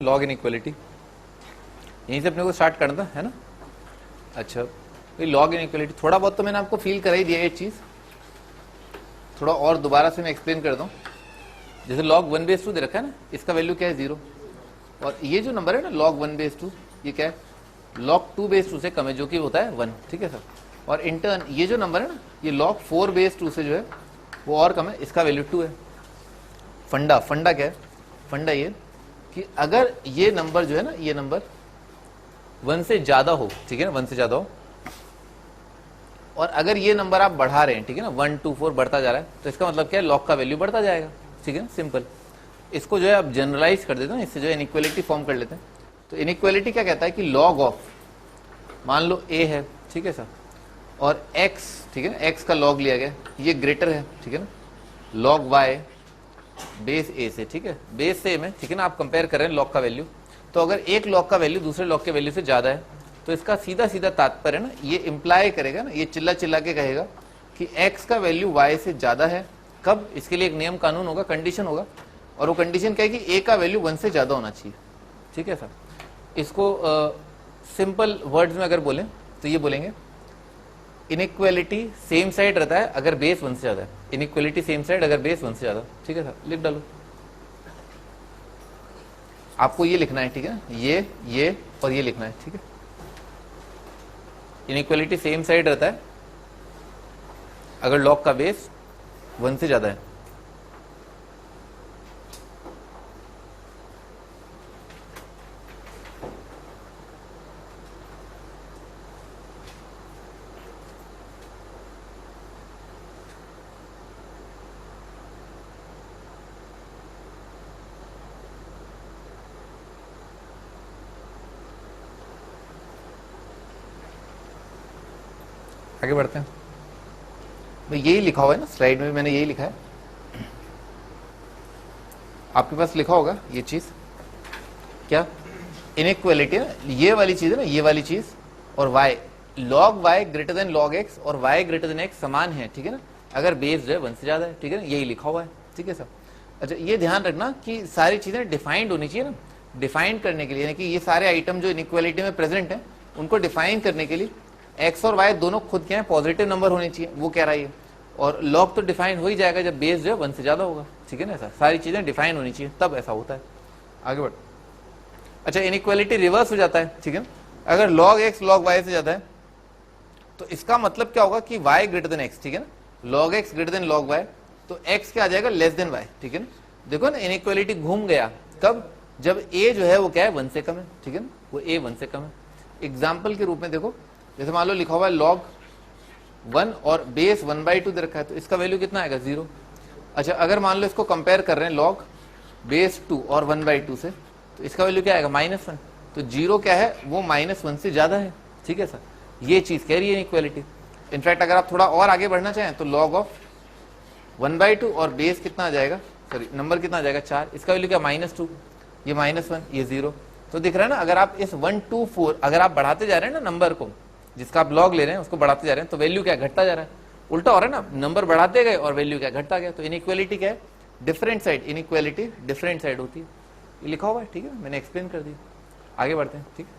Log inequality यहीं से अपने को स्टार्ट करना था, है ना। अच्छा, तो लॉग इनइक्वालिटी थोड़ा बहुत तो मैंने आपको फील करा ही दिया ये चीज, थोड़ा और दोबारा से मैं एक्सप्लेन कर दूं। जैसे log 1/2 दे रखा है ना, इसका वैल्यू क्या है 0, और ये जो नंबर है ना log 1/2 ये क्या है log 2/2 से कम है, जो कि होता है 1, ठीक है सर। और इंटर्न ये जो नंबर है ना ये log 4/2 से जो है वो और कम है, इसका वैल्यू 2 है। फंडा क्या है, फंडा ये कि अगर ये नंबर जो है ना, ये नंबर 1 से ज्यादा हो, ठीक है ना, 1 से ज्यादा हो, और अगर ये नंबर आप बढ़ा रहे हैं, ठीक है ना, 1 2 4 बढ़ता जा रहा है, तो इसका मतलब क्या है, लॉग का वैल्यू बढ़ता जाएगा, ठीक है ना, सिंपल। इसको जो है आप जनरलाइज कर देते हैं, इससे जो है इनइक्वालिटी फॉर्म कर लेते हैं। तो इनइक्वालिटी क्या कहता है कि लॉग ऑफ, मान लो a है, ठीक है सर, और x, ठीक है ना, x का लॉग लिया गया, ये ग्रेटर है, ठीक है ना, लॉग y बेस a से, ठीक है, बेस से में, ठीक है ना, आप कंपेयर कर रहे हैं लॉग का वैल्यू। तो अगर एक लॉग का वैल्यू दूसरे लॉग के वैल्यू से ज्यादा है, तो इसका सीधा सीधा तात्पर्य ना, ये इंप्लाई करेगा ना, ये चिल्ला चिल्ला के कहेगा कि x का वैल्यू y से ज्यादा है। कब? इसके लिए एक नियम कानून होगा, कंडीशन होगा, और वो कंडीशन क्या है कि a का वैल्यू 1 से ज्यादा होना चाहिए, ठीक है सर। इसको सिंपल वर्ड्स में अगर बोलें तो ये बोलेंगे इनइक्वालिटी सेम साइड रहता है अगर बेस 1 से ज्यादा है, इनइक्वालिटी सेम साइड अगर बेस 1 से ज्यादा, ठीक है सर। लिख डालो, आपको ये लिखना है, ठीक है, ये और ये लिखना है, ठीक है। इनइक्वालिटी सेम साइड रहता है अगर लॉग का बेस 1 से ज्यादा है। आगे बढ़ते हैं। भाई यही लिखा हुआ है ना स्लाइड में, मैंने यही लिखा है, आपके पास लिखा होगा ये चीज क्या, इनइक्वालिटी है, ये वाली चीज है ना, ये वाली चीज, और y log y greater than log x और y ग्रेटर देन x समान है, ठीक है ना, अगर बेस जो है 1 से ज्यादा है, ठीक है ना, यही लिखा हुआ है, ठीक है सर। अच्छा, ये ध्यान रखना कि सारी चीजें डिफाइंड होनी चाहिए ना, डिफाइन करने के लिए, यानी कि ये सारे आइटम जो इनइक्वालिटी में प्रेजेंट है उनको डिफाइन करने के लिए x और y दोनों खुद क्या है, पॉजिटिव नंबर होने चाहिए, वो कह रहा है। और लॉग तो डिफाइन हो ही जाएगा जब बेस जो है 1 से ज्यादा होगा, ठीक है ना, ऐसा सारी चीजें डिफाइन होनी चाहिए तब ऐसा होता है। आगे बढ़। अच्छा, इनइक्वालिटी रिवर्स हो जाता है, ठीक है, अगर log x log y से ज्यादा है तो इसका मतलब क्या होगा कि y ग्रेटर देन x, ठीक है ना, log x greater than log y, तो x क्या आ जाएगा, लेस देन y, ठीक है ना। देखो ना, इनइक्वालिटी घूम गया, कब? जब a जो है वो क्या है, 1 से कम है, ठीक है ना, वो a 1 से कम है। एग्जाम्पल के रूप में देखो, जैसे मान लो लिखा हुआ है log 1 और बेस 1/2 दे रखा है, तो इसका वैल्यू कितना आएगा, 0। अच्छा, अगर मान लो इसको कंपेयर कर रहे हैं log बेस 2 और 1/2 से, तो इसका वैल्यू क्या आएगा, -1। तो 0 क्या है, वो -1 से ज्यादा है, ठीक है सर। ये चीज कह रही है इनइक्वालिटी। इनफैक्ट अगर आप थोड़ा और आगे बढ़ना चाहें तो log ऑफ 1/2 और बेस कितना आ जाएगा, सॉरी नंबर कितना आ जाएगा, 4, इसका वैल्यू क्या, -2, ये -1, ये 0। तो दिख रहा है ना, अगर आप इस 1 2 4 अगर आप बढ़ाते जा रहे हैं ना, नंबर को जिसका आप लॉग ले रहे हैं उसको बढ़ाते जा रहे हैं, तो वैल्यू क्या घटता जा रहा है, उल्टा हो रहा है ना, नंबर बढ़ाते गए और वैल्यू क्या घटता गया। तो इनइक्वालिटी क्या है, different side, inequality different side होती है, ये लिखा हुआ है, ठीक है, मैंने एक्सप्लेन कर दिया। आगे बढ़ते हैं, ठीक है।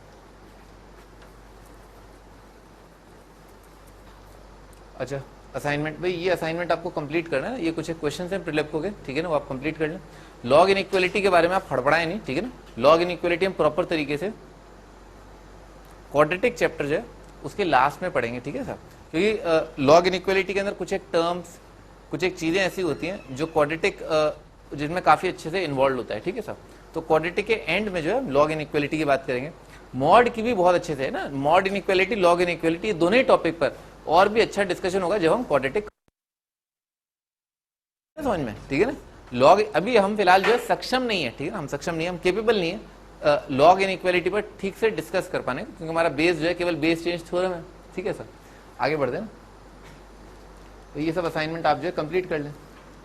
अच्छा, असाइनमेंट, भाई ये असाइनमेंट आपको कंप्लीट करना है, ये कुछ क्वेश्चन हैं प्रीलिप के, ठीक है ना, वो आप कंप्लीट कर लें। लॉग इनइक्वालिटी के बारे में आप फड़फड़ाएं नहीं, ठीक है ना, लॉग इनइक्वालिटी हम प्रॉपर तरीके से क्वाड्रेटिक चैप्टर जो है उसके लास्ट में पढ़ेंगे, ठीक है सर, क्योंकि लॉग इनइक्वालिटी के अंदर कुछ एक टर्म्स, कुछ एक चीजें ऐसी होती हैं जो क्वाड्रेटिक जिनमें काफी अच्छे से इन्वॉल्व होता है, ठीक है सर। तो क्वाड्रेटिक के एंड में जो है लॉग इनइक्वालिटी की बात करेंगे, मॉड की भी बहुत अच्छे से है ना, मॉड इनइक्वालिटी लॉग इनइक्वालिटी दोनों ही टॉपिक पर और भी अच्छा डिस्कशन होगा जब हम क्वाड्रेटिक समझ में, ठीक है ना। लॉग अभी हम फिलहाल जो है सक्षम नहीं है, ठीक है ना, हम सक्षम नहीं है, हम केपेबल नहीं है लॉग इनइक्वालिटी पर ठीक से डिस्कस कर पाने, क्योंकि हमारा बेस जो है केवल बेस चेंज थ्योरम है, ठीक है सर। आगे बढ़ देना, तो ये सब असाइनमेंट आप जो है कंप्लीट कर लें।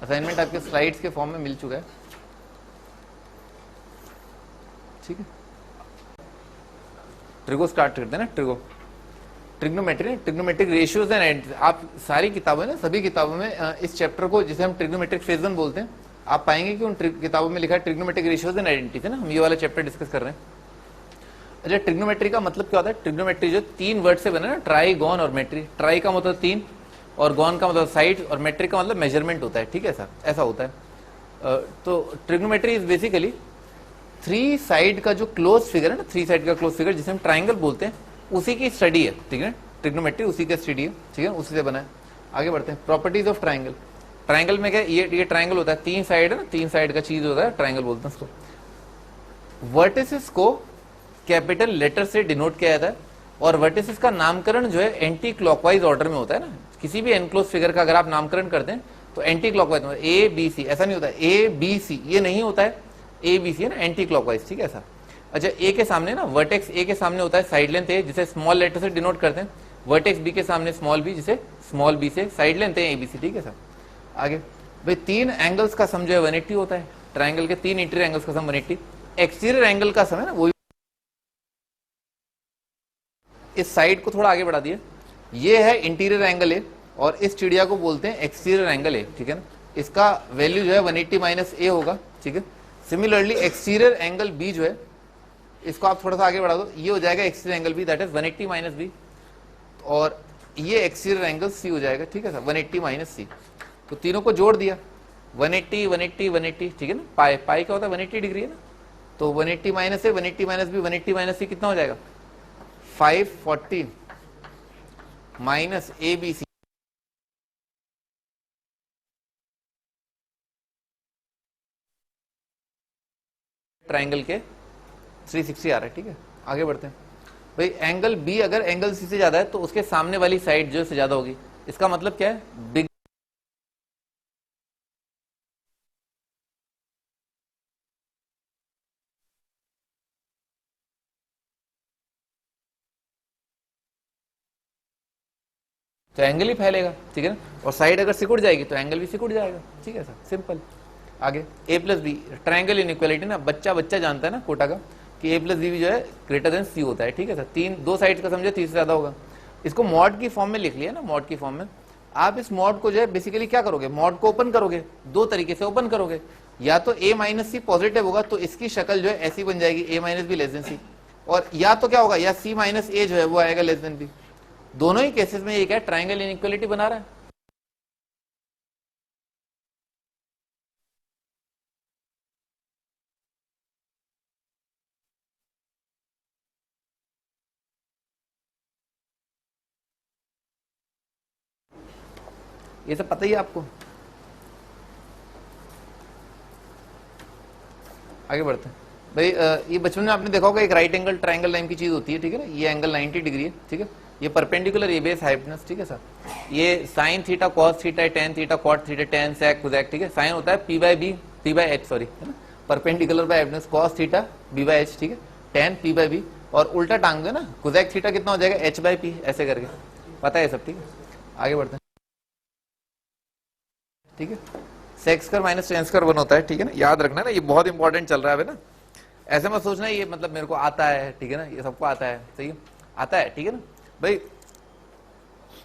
असाइनमेंट आपके स्लाइड्स के फॉर्म में मिल चुका है, ठीक है। ट्रिगो स्टार्ट करते हैं ना, ट्रिग्नोमेट्री, ट्रिग्नोमेट्रिक रेशियोज एंड, आप सारी किताबें ना, सभी किताबों में इस चैप्टर को, जिसे हम ट्रिग्नोमेट्रिक फेजन बोलते हैं, आप पाएंगे कि उन किताबों में लिखा है ट्रिग्नोमेट्रिक रेशियोज एंड आइडेंटिटीज, है ना, हम ये वाला चैप्टर डिस्कस कर रहे हैं। अच्छा, ट्रिग्नोमेट्री का मतलब क्या होता है? ट्रिग्नोमेट्री जो 3 वर्ड से बना है ना, ट्राई, गॉन और मेट्री। ट्राई का मतलब 3 और गॉन का मतलब साइड और मेट्रिक का मतलब मेजरमेंट होता है, ठीक है सर, ऐसा होता है। तो ट्रिग्नोमेट्री इज बेसिकली 3 साइड का जो क्लोज फिगर है ना, 3 साइड का क्लोज फिगर जिसे हम ट्राइंगल बोलते हैं, उसी की स्टडी है, ठीक है। ट्रिग्नोमेट्री उसी का स्टडी है, ठीक है, उसी से बना है। आगे बढ़ते हैं, प्रॉपर्टीज ऑफ ट्राइंगल। ट्राइंगल में क्या, ये ट्राइंगल होता है, 3 साइड है ना, 3 साइड का चीज होता है, ट्राइंगल बोलते हैं उसको। वर्टिसेस को कैपिटल लेटर से डिनोट किया जाता है और वर्टिसेस का नामकरण जो है एंटी क्लॉकवाइज ऑर्डर में होता है ना। किसी भी एनक्लोज फिगर का अगर आप नामकरण करते हैं तो anti clockwise, A B C ऐसा नहीं होता है, ए बी सी ये नहीं होता है, ए बी सी है ना, एंटी क्लॉकवाइज, ठीक है ऐसा। अच्छा, ए के सामने ना, वर्टेक्स ए के सामने होता है साइड लेंथ ए, जिसे स्मॉल लेटर से डिनोट करते हैं। वर्टेक्स बी के सामने स्मॉल बी, जिसे स्मॉल बी से साइड लेंथ है, ए बी सी, ठीक है सर। आगे भाई 3 एंगल्स का सम जो है 180 होता है। ट्राइंगल के 3 इंटीरियर एंगल्स का सम 180। एक्सटीरियर एंगल का सम है ना, वो इस साइड को थोड़ा आगे बढ़ा दिया, ये है इंटीरियर एंगल ए और इस चिड़िया को बोलते हैं एक्सटीरियर एंगल ए, ठीक है ना। इसका वैल्यू जो है 180 माइनस ए होगा, ठीक है। सिमिलरली एक्सटीरियर एंगल बी जो है, इसको आप थोड़ा सा आगे बढ़ा दो, ये हो जाएगा exterior angle B, that is 180 minus B, और ये एक्सटीरियर एंगल सी हो जाएगा, ठीक है सर, 180 माइनस सी। तो तीनों को जोड़ दिया, 180 180 180, ठीक है ना। पाई पाई क्या होता है, 180 डिग्री है ना, तो 180 minus A, 180 minus B, 180 minus C कितना हो जाएगा, 540 minus A B C, triangle के 360 आ रहा है, ठीक है। आगे बढ़ते हैं भाई, एंगल बी अगर एंगल सी से ज्यादा है तो उसके सामने वाली साइड जो से ज्यादा होगी। इसका मतलब क्या है, बिग तो एंगल ही फैलेगा, ठीक है ना, और साइड अगर सिकुड़ जाएगी तो एंगल भी सिकुड़ जाएगा, ठीक है सर, सिंपल। आगे ए प्लस बी, ट्राइंगल इनइक्वालिटी ना, बच्चा बच्चा जानता है ना कोटा का, कि ए प्लस बी भी जो है ग्रेटर देन सी होता है, ठीक है सर। 2 साइड का समझे 3 से ज्यादा होगा। इसको मॉड की फॉर्म में लिख लिया ना, मॉड की फॉर्म में। आप इस मॉड को जो है बेसिकली क्या करोगे, मॉड को ओपन करोगे, 2 तरीके से ओपन करोगे, या तो ए माइनस सी पॉजिटिव होगा तो इसकी शक्ल जो है ऐसी बन जाएगी, ए माइनस बी लेस देन सी, और या तो क्या होगा, या सी माइनस ए जो है वो आएगा लेस देन बी। दोनों ही केसेस में ये क्या है, ट्राइंगल इनइक्वालिटी बना रहा है। ये सब पता ही है आपको। आगे बढ़ते हैं भाई, ये बचपन में आपने देखा होगा एक राइट एंगल ट्राइंगल नाम की चीज होती है, ठीक है ना। ये एंगल 90 डिग्री है, ठीक है, ये परपेंडिकुलर, ये बेस हाइपोटेनस, ठीक है सर। ये sine theta cos theta tan theta cot theta tan sec cosec, ठीक है। साइन होता है P by B, P by H, sorry, है ना, perpendicular by hypotenuse, cos theta B by H, ठीक है, टेन पी बाय बी, और उल्टा टांग दो ना, कोसेक थीटा कितना हो जाएगा, एच बाय पी, ऐसे करके, पता है सब, ठीक है। आगे बढ़ते हैं, ठीक है। Sec square minus tan square 1 होता है, ठीक है ना, याद रखना ना, ये बहुत इंपॉर्टेंट चल रहा है ना। ऐसे मत सोचना ये मतलब मेरे को आता है, ठीक है ना, ये सबको आता है, सही है, आता है, ठीक है ना भाई।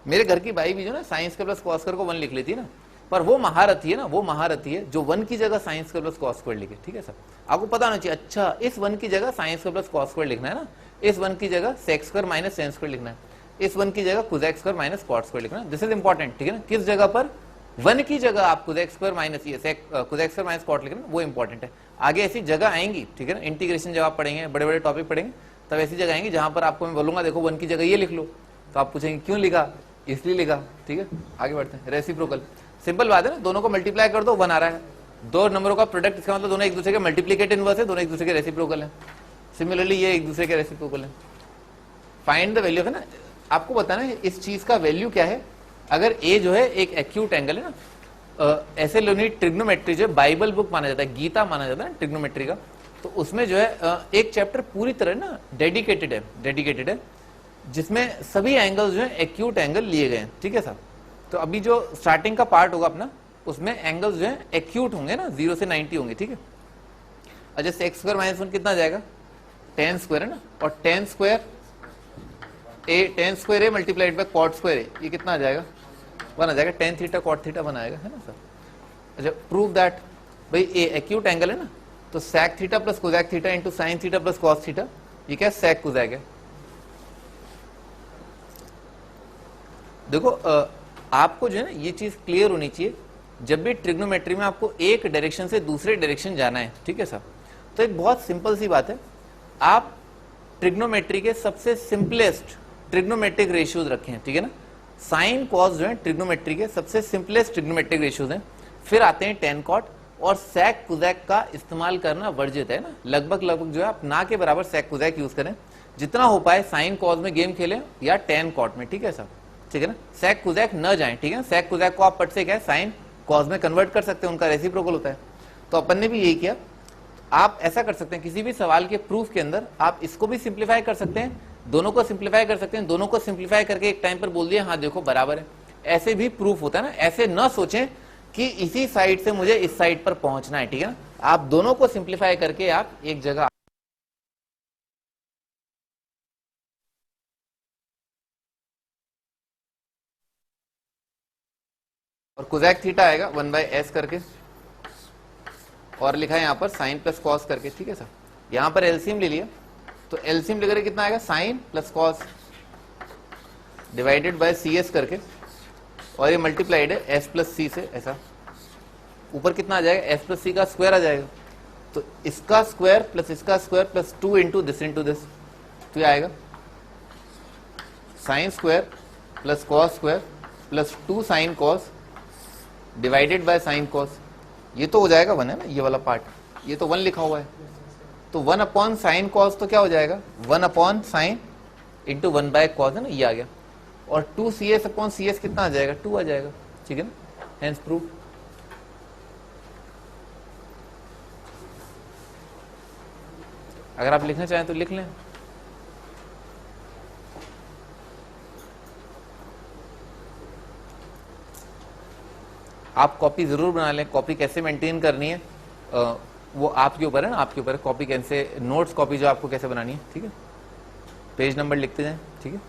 मेरे घर की बाई भी जो ना साइंस के प्लस कॉस स्क्वायर को 1 लिख लेती है ना, पर वो महारथी है ना, वो महारथी है जो 1 की जगह साइंस के प्लस कॉस स्क्वायर लिखे, ठीक है सर। आपको पता होना चाहिए, अच्छा इस 1 की जगह साइंस के प्लस कॉस स्क्वायर लिखना है ना, इस 1 की जगह sec square minus tan square लिखना है, इस 1 की जगह cosec square minus cot square लिखना है। दिस इज इंपॉर्टेंट, ठीक है ना, किस जगह पर 1 की जगह आप कोसेक स्क्वायर माइनस ये sec cosec square minus cot लिखना, वो इंपॉर्टेंट है। आगे ऐसी जगह आएंगी, ठीक है ना, इंटीग्रेशन जब आप पढ़ेंगे, बड़े बड़े टॉपिक पढ़ेंगे, तब ऐसी जगह आएंगी जहां पर आपको मैं बोलूंगा देखो 1 की जगह ये लिख लो, तो आप पूछेंगे क्यों लिखा, इसलिए लिखा, ठीक है। आगे बढ़ते हैं, रेसिप्रोकल, सिंपल बात है ना, दोनों को मल्टीप्लाई कर दो 1 आ रहा है, 2 नंबरों का प्रोडक्ट, इसका मतलब दोनों एक दूसरे के मल्टीप्लिकेट इनवर्स है, दोनों एक दूसरे के रेसिप्रोकल है। सिमिलरली ये एक दूसरे के रेसिप्रोकल है। फाइंड द वैल्यू है ना, आपको बताना है इस चीज का वैल्यू क्या है। अगर ए जो है एक एक्यूट एंगल है ना, ऐसे लोनी ट्रिग्नोमेट्री जो बाइबल बुक माना जाता है, गीता माना जाता है ट्रिग्नोमेट्री का, तो उसमें जो है एक चैप्टर पूरी तरह ना डेडिकेटेड है, जिसमें सभी एंगल्स जो है एक्यूट एंगल लिए गए हैं, ठीक है सर। तो अभी जो स्टार्टिंग का पार्ट होगा अपना, उसमें एंगल्स जो है एक्यूट होंगे ना, 0 से 90 होंगे, ठीक है। अच्छा, सेक स्क्वायर माइनस 1 कितना जाएगा, टेन स्क्वायर है ना, और tan square A multiplied by cot square A, ये कितना आ जाएगा, 1 आ जाएगा, टेन थीटा कॉट थीटा 1 आएगा, है ना सर। अच्छा, प्रूव दैट, भाई ए एक्यूट एंगल है ना, तो sec theta plus cosec theta into sine theta plus cos theta, ये क्या sec कोसैक है। देखो आपको जो है ना ये चीज क्लियर होनी चाहिए, जब भी ट्रिग्नोमेट्री में आपको एक डायरेक्शन से दूसरे डायरेक्शन जाना है, ठीक है साहब, तो एक बहुत सिंपल सी बात है, आप ट्रिग्नोमेट्री के सबसे सिंपलेस्ट ट्रिग्नोमेट्रिक रेशियोज रखें, ठीक है ना। साइन कॉस जो है ट्रिग्नोमेट्री के सबसे सिंपलेस्ट ट्रिग्नोमेट्रिक रेशियोज हैं, फिर आते हैं टेन कॉट, और sec कोसैक का इस्तेमाल करना वर्जित है ना, लगभग जो है आप ना के बराबर sec कोसैक यूज करें, जितना हो पाए साइन कॉस में गेम खेलें या टेन कॉट में, ठीक है साहब, ठीक है ना, sec कोसैक न जाएं, ठीक है। sec कोसैक को आप पट से क्या है साइन कॉस में कन्वर्ट कर सकते हैं, उनका रेसिप्रोकल होता है। तो अपन ने भी यही किया। आप ऐसा कर सकते हैं, किसी भी सवाल के प्रूफ के अंदर आप इसको भी सिंप्लीफाई कर सकते हैं, दोनों को सिंप्लीफाई कर सकते हैं, दोनों को सिंप्लीफाई करके एक टाइम पर बोल दिया हाँ देखो बराबर है, ऐसे भी प्रूफ होता है ना। ऐसे न सोचें कि इसी साइड से मुझे इस साइड पर पहुंचना है, ठीक है ना, आप दोनों को सिंप्लीफाई करके आप एक जगह। और कोसैक थीटा आएगा 1/s करके, और लिखा है यहां पर साइन प्लस कॉस करके, ठीक है सर। यहां पर एलसीएम ले लिया, तो एलसीएम लेकर कितना आएगा sine plus cos divided by C S करके, और ये मल्टीप्लाइड है एस प्लस सी से, ऐसा ऊपर कितना आ जाएगा एस प्लस सी का स्क्वायर आ जाएगा, तो इसका स्क्वायर प्लस 2 इंटू दिस, तो ये आएगा sign square plus cos square plus 2 sine cos divided by sine cos, ये तो हो जाएगा 1 है ना, ये वाला पार्ट, ये तो 1 लिखा हुआ है, तो 1 अपॉन साइन कॉस तो क्या हो जाएगा 1 अपॉन साइन इंटू 1/cos है ना, ये आ गया, और 2 cs अपॉन cs कितना आ जाएगा 2 आ जाएगा, ठीक है ना, हेंस प्रूफ। अगर आप लिखना चाहें तो लिख लें। आप कॉपी जरूर बना लें, कॉपी कैसे मेंटेन करनी है वो आपके ऊपर है ना, आपके ऊपर है कॉपी कैसे, नोट्स कॉपी जो आपको कैसे बनानी है, ठीक है, पेज नंबर लिखते जाएं, ठीक है।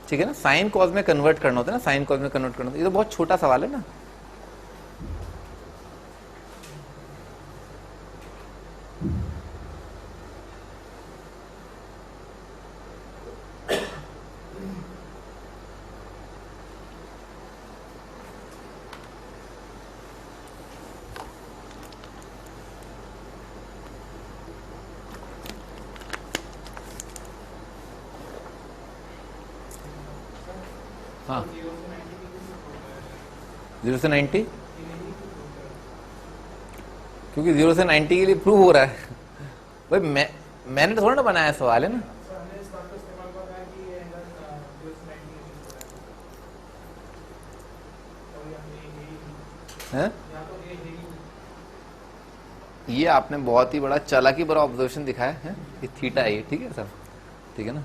ठीक है ना, साइन कॉस में कन्वर्ट करना होता है ना, साइन कॉस में कन्वर्ट करना होता है, ये तो बहुत छोटा सवाल है ना। हाँ 0 से 90, क्योंकि 0 से 90 के लिए प्रूव हो रहा है भाई, मैंने थोड़ा ना बनाया सवाल है ना। है? ये आपने बहुत ही बड़ा चालाकी भरा ऑब्जर्वेशन दिखाया है, ये थीटा है ये, ठीक है सर, ठीक है ना,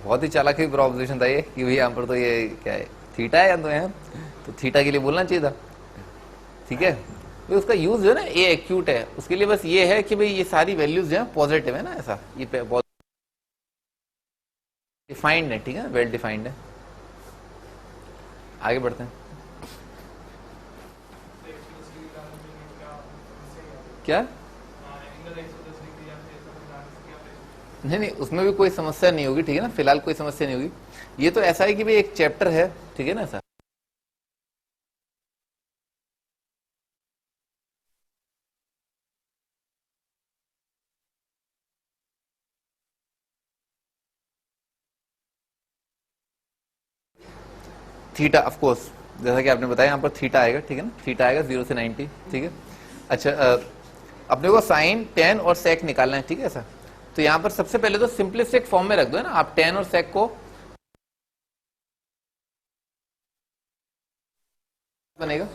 बहुत ही चालाकी भरा ऑब्जर्वेशन था ये कि भाई यहाँ पर तो ये क्या है थीटा है, या तो यहाँ तो थीटा के लिए बोलना चाहिए था, ठीक है। तो उसका यूज जो है ना ए एक्यूट है, उसके लिए बस ये है कि भाई ये सारी वैल्यूज जो है पॉजिटिव है ना, ऐसा ये बहुत डिफाइंड है, ठीक है, वेल डिफाइंड है। आगे बढ़ते हैं। क्या नहीं, उसमें भी कोई समस्या नहीं होगी, ठीक है ना, फिलहाल कोई समस्या नहीं होगी। ये तो ऐसा है कि भाई एक चैप्टर है, ठीक है ना सर, थीटा ऑफ कोर्स जैसा कि आपने बताया यहाँ पर थीटा आएगा, ठीक है ना, थीटा आएगा 0 से 90, ठीक है। अच्छा अपने को साइन टेन और सेक निकालना है, ठीक है सर। तो यहाँ पर सबसे पहले तो सिंपलिस्टिक फॉर्म में रख दो है ना, आप टेन और सेक को बनेगा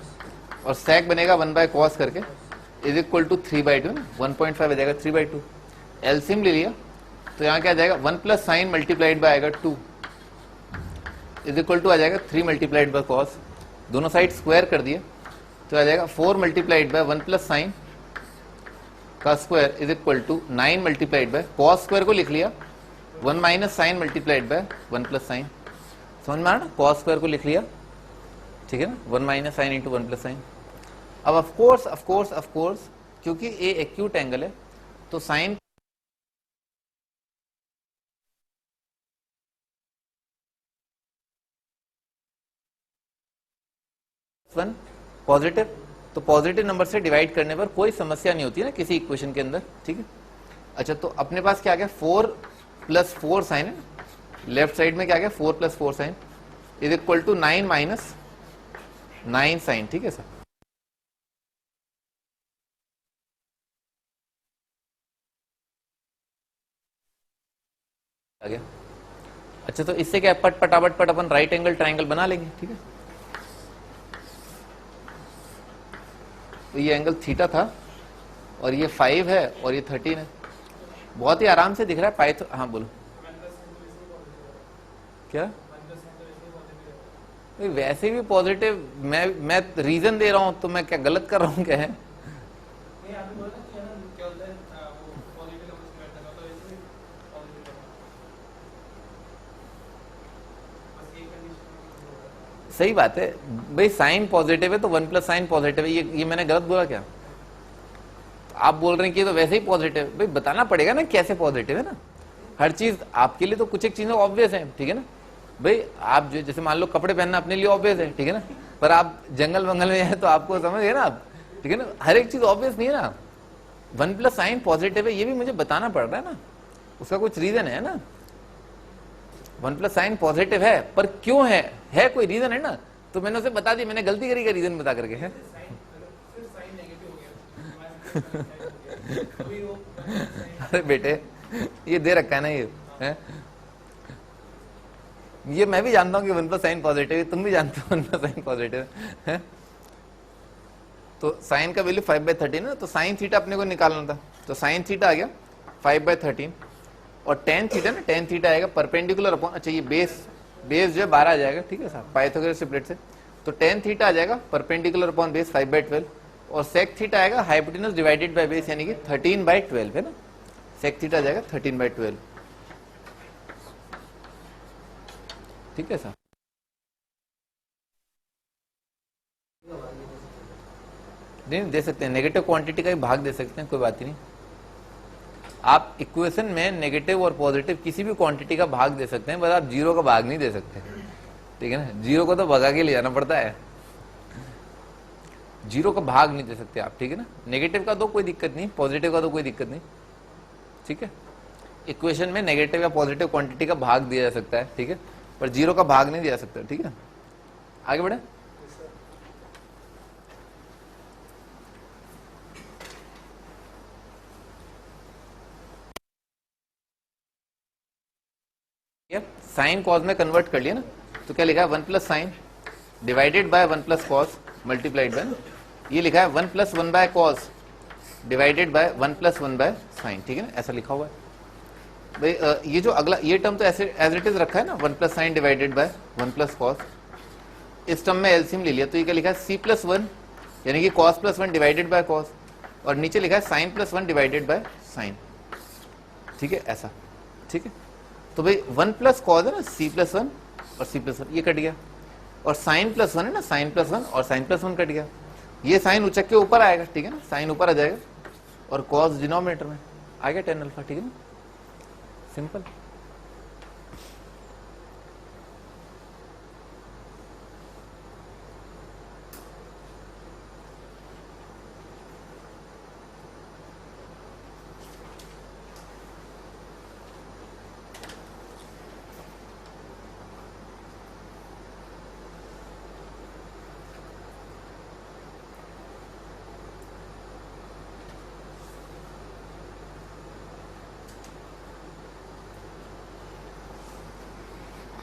और सेक बनेगा 1/cos करके इज इक्वल टू 3/2 ना, 1.5 आ जाएगा 3/2। एलसीएम ले लिया तो यहाँ क्या आ जाएगा 1 प्लस साइन मल्टीप्लाइड बाय आएगा 2 इज इक्वल टू आ जाएगा 3 मल्टीप्लाइड बाय कॉस, दोनों साइड स्क्वायर कर दिए तो आ जाएगा 4 मल्टीप्लाइड बाय 1 प्लस साइन का square is equal to 9 multiplied by cos square को लिख लिया 1 minus sine multiplied by 1 plus sine, समझ में आ रहा ना, कॉस स्क्वायर को लिख लिया, ठीक है ना, 1 minus sine into 1 plus sign. अब ऑफ कोर्स क्योंकि ए एक्यूट एंगल है तो साइन वन पॉजिटिव, तो पॉजिटिव नंबर से डिवाइड करने पर कोई समस्या नहीं होती है ना किसी इक्वेशन के अंदर, ठीक है। अच्छा, तो अपने पास क्या आ गया, 4 प्लस 4 साइन है, लेफ्ट साइड में क्या आ गया 4 plus 4 sine is equal to 9 minus 9 sine, ठीक है सर। आ गया। अच्छा, तो इससे क्या पट पटापट पट अपन राइट एंगल ट्राइंगल बना लेंगे, ठीक है। तो ये एंगल थीटा था और ये 5 है और ये 13 है, बहुत ही आराम से दिख रहा है पाइथो। हाँ बोलो क्या, वैसे भी पॉजिटिव, मैं रीजन दे रहा हूं तो मैं क्या गलत कर रहा हूं क्या है। सही बात है भाई, साइन पॉजिटिव है तो 1 प्लस साइन पॉजिटिव है, ये मैंने गलत बोला क्या। तो आप बोल रहे हैं कि ये तो वैसे ही पॉजिटिव, भाई बताना पड़ेगा ना कैसे पॉजिटिव है ना। हर चीज आपके लिए तो कुछ एक चीजें ऑब्वियस है, ठीक है ना भाई। आप जो जैसे मान लो कपड़े पहनना अपने लिए ऑब्वियस है, ठीक है ना, पर आप जंगल वंगल में है तो आपको समझ गए ना आप, ठीक है ना, हर एक चीज ऑब्वियस नहीं है ना। 1 प्लस साइन पॉजिटिव है ये भी मुझे बताना पड़ रहा है ना, उसका कुछ रीजन है ना। 1 प्लस साइन पॉजिटिव है पर क्यों है कोई रीजन है ना, तो मैंने उसे बता दी, मैंने गलती करी का रीजन बता करके है। अरे बेटे, ये दे रखा है ना ये है? ये मैं भी जानता हूँ कि 1 प्लस साइन पॉजिटिव है, तुम भी जानते हो 1 प्लस साइन पॉजिटिव है। तो साइन का वैल्यू 5/13 है, तो साइन थीटा अपने को निकालना था, तो साइन थीटा आ गया 5/13 और टेन थीटा ना, टेन थीटा आएगा परपेंडिकुलर अपॉन, अच्छा ये बेस जो है 12 आ जाएगा, ठीक है साहब, पाइथागोरस ट्रिपलेट से। तो टेन थीटा आ जाएगा परपेंडिकुलर अपॉन बेस 5/12 और सेक थीटा आएगा हाइपोटेनस डिवाइडेड बाय बेस यानी कि 13/12 है ना, सेक थीटा आ जाएगा 13/12, ठीक है साहब। नहीं दे सकते हैं, नेगेटिव क्वांटिटी का ही भाग दे सकते हैं, कोई बात ही नहीं। आप इक्वेशन में नेगेटिव और पॉजिटिव किसी भी क्वांटिटी का भाग दे सकते हैं, बस आप जीरो का भाग नहीं दे सकते, ठीक है ना, जीरो को तो भगा के ले जाना पड़ता है, जीरो का भाग नहीं दे सकते आप, ठीक है ना। नेगेटिव का दो कोई दिक्कत नहीं, पॉजिटिव का दो कोई दिक्कत नहीं, ठीक है। इक्वेशन में नेगेटिव या पॉजिटिव क्वांटिटी का भाग दिया जा सकता है, ठीक है, पर जीरो का भाग नहीं दिया जा सकता, ठीक है। आगे बढ़े। साइन कॉस में कन्वर्ट कर लिया ना, तो क्या लिखा है 1 plus sign divided by 1 plus cos multiplied by, ये लिखा है 1 plus 1 by cos divided bye 1 plus 1 bye sine, ठीक है ना, ऐसा लिखा हुआ है भाई। ये जो अगला ये टर्म तो ऐसे एज इट इज रखा है ना, 1 plus sign divided by 1 plus cos, इस टर्म में एलसीएम ले लिया, तो ये क्या लिखा है c+1 यानी कि cos plus 1 divided by cos, और नीचे लिखा है sine plus 1 divided by sine, ठीक है ऐसा, ठीक है। तो भाई 1 प्लस कॉस है ना, c+1 और c+1 ये कट गया, और साइन प्लस 1 है ना, साइन प्लस 1 और साइन प्लस 1 कट गया, ये साइन उचक के ऊपर आएगा, ठीक है ना, साइन ऊपर आ जाएगा और कॉस डिनोमिनेटर में आ गया tan अल्फा, ठीक है ना, सिंपल।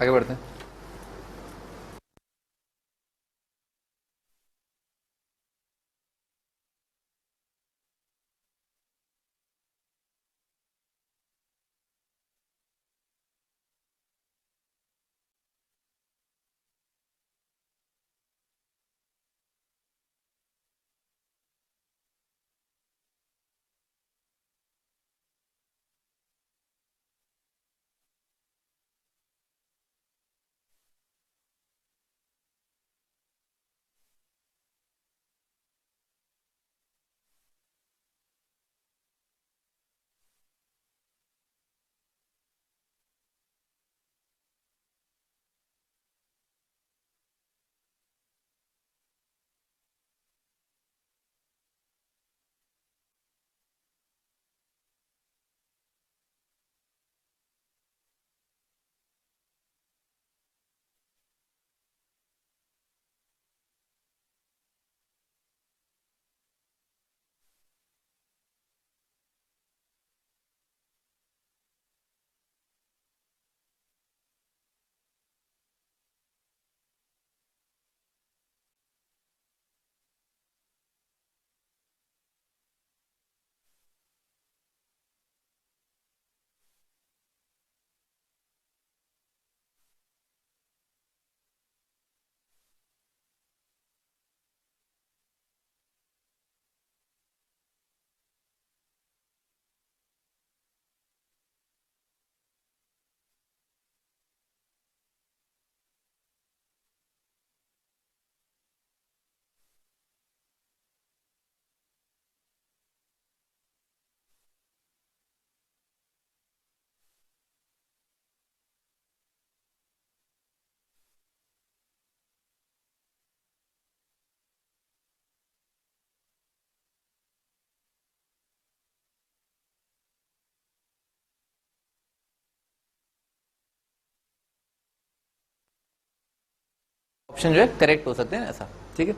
आगे बढ़ते हैं। ऑप्शन जो है करेक्ट हो सकते हैं ऐसा, ठीक है।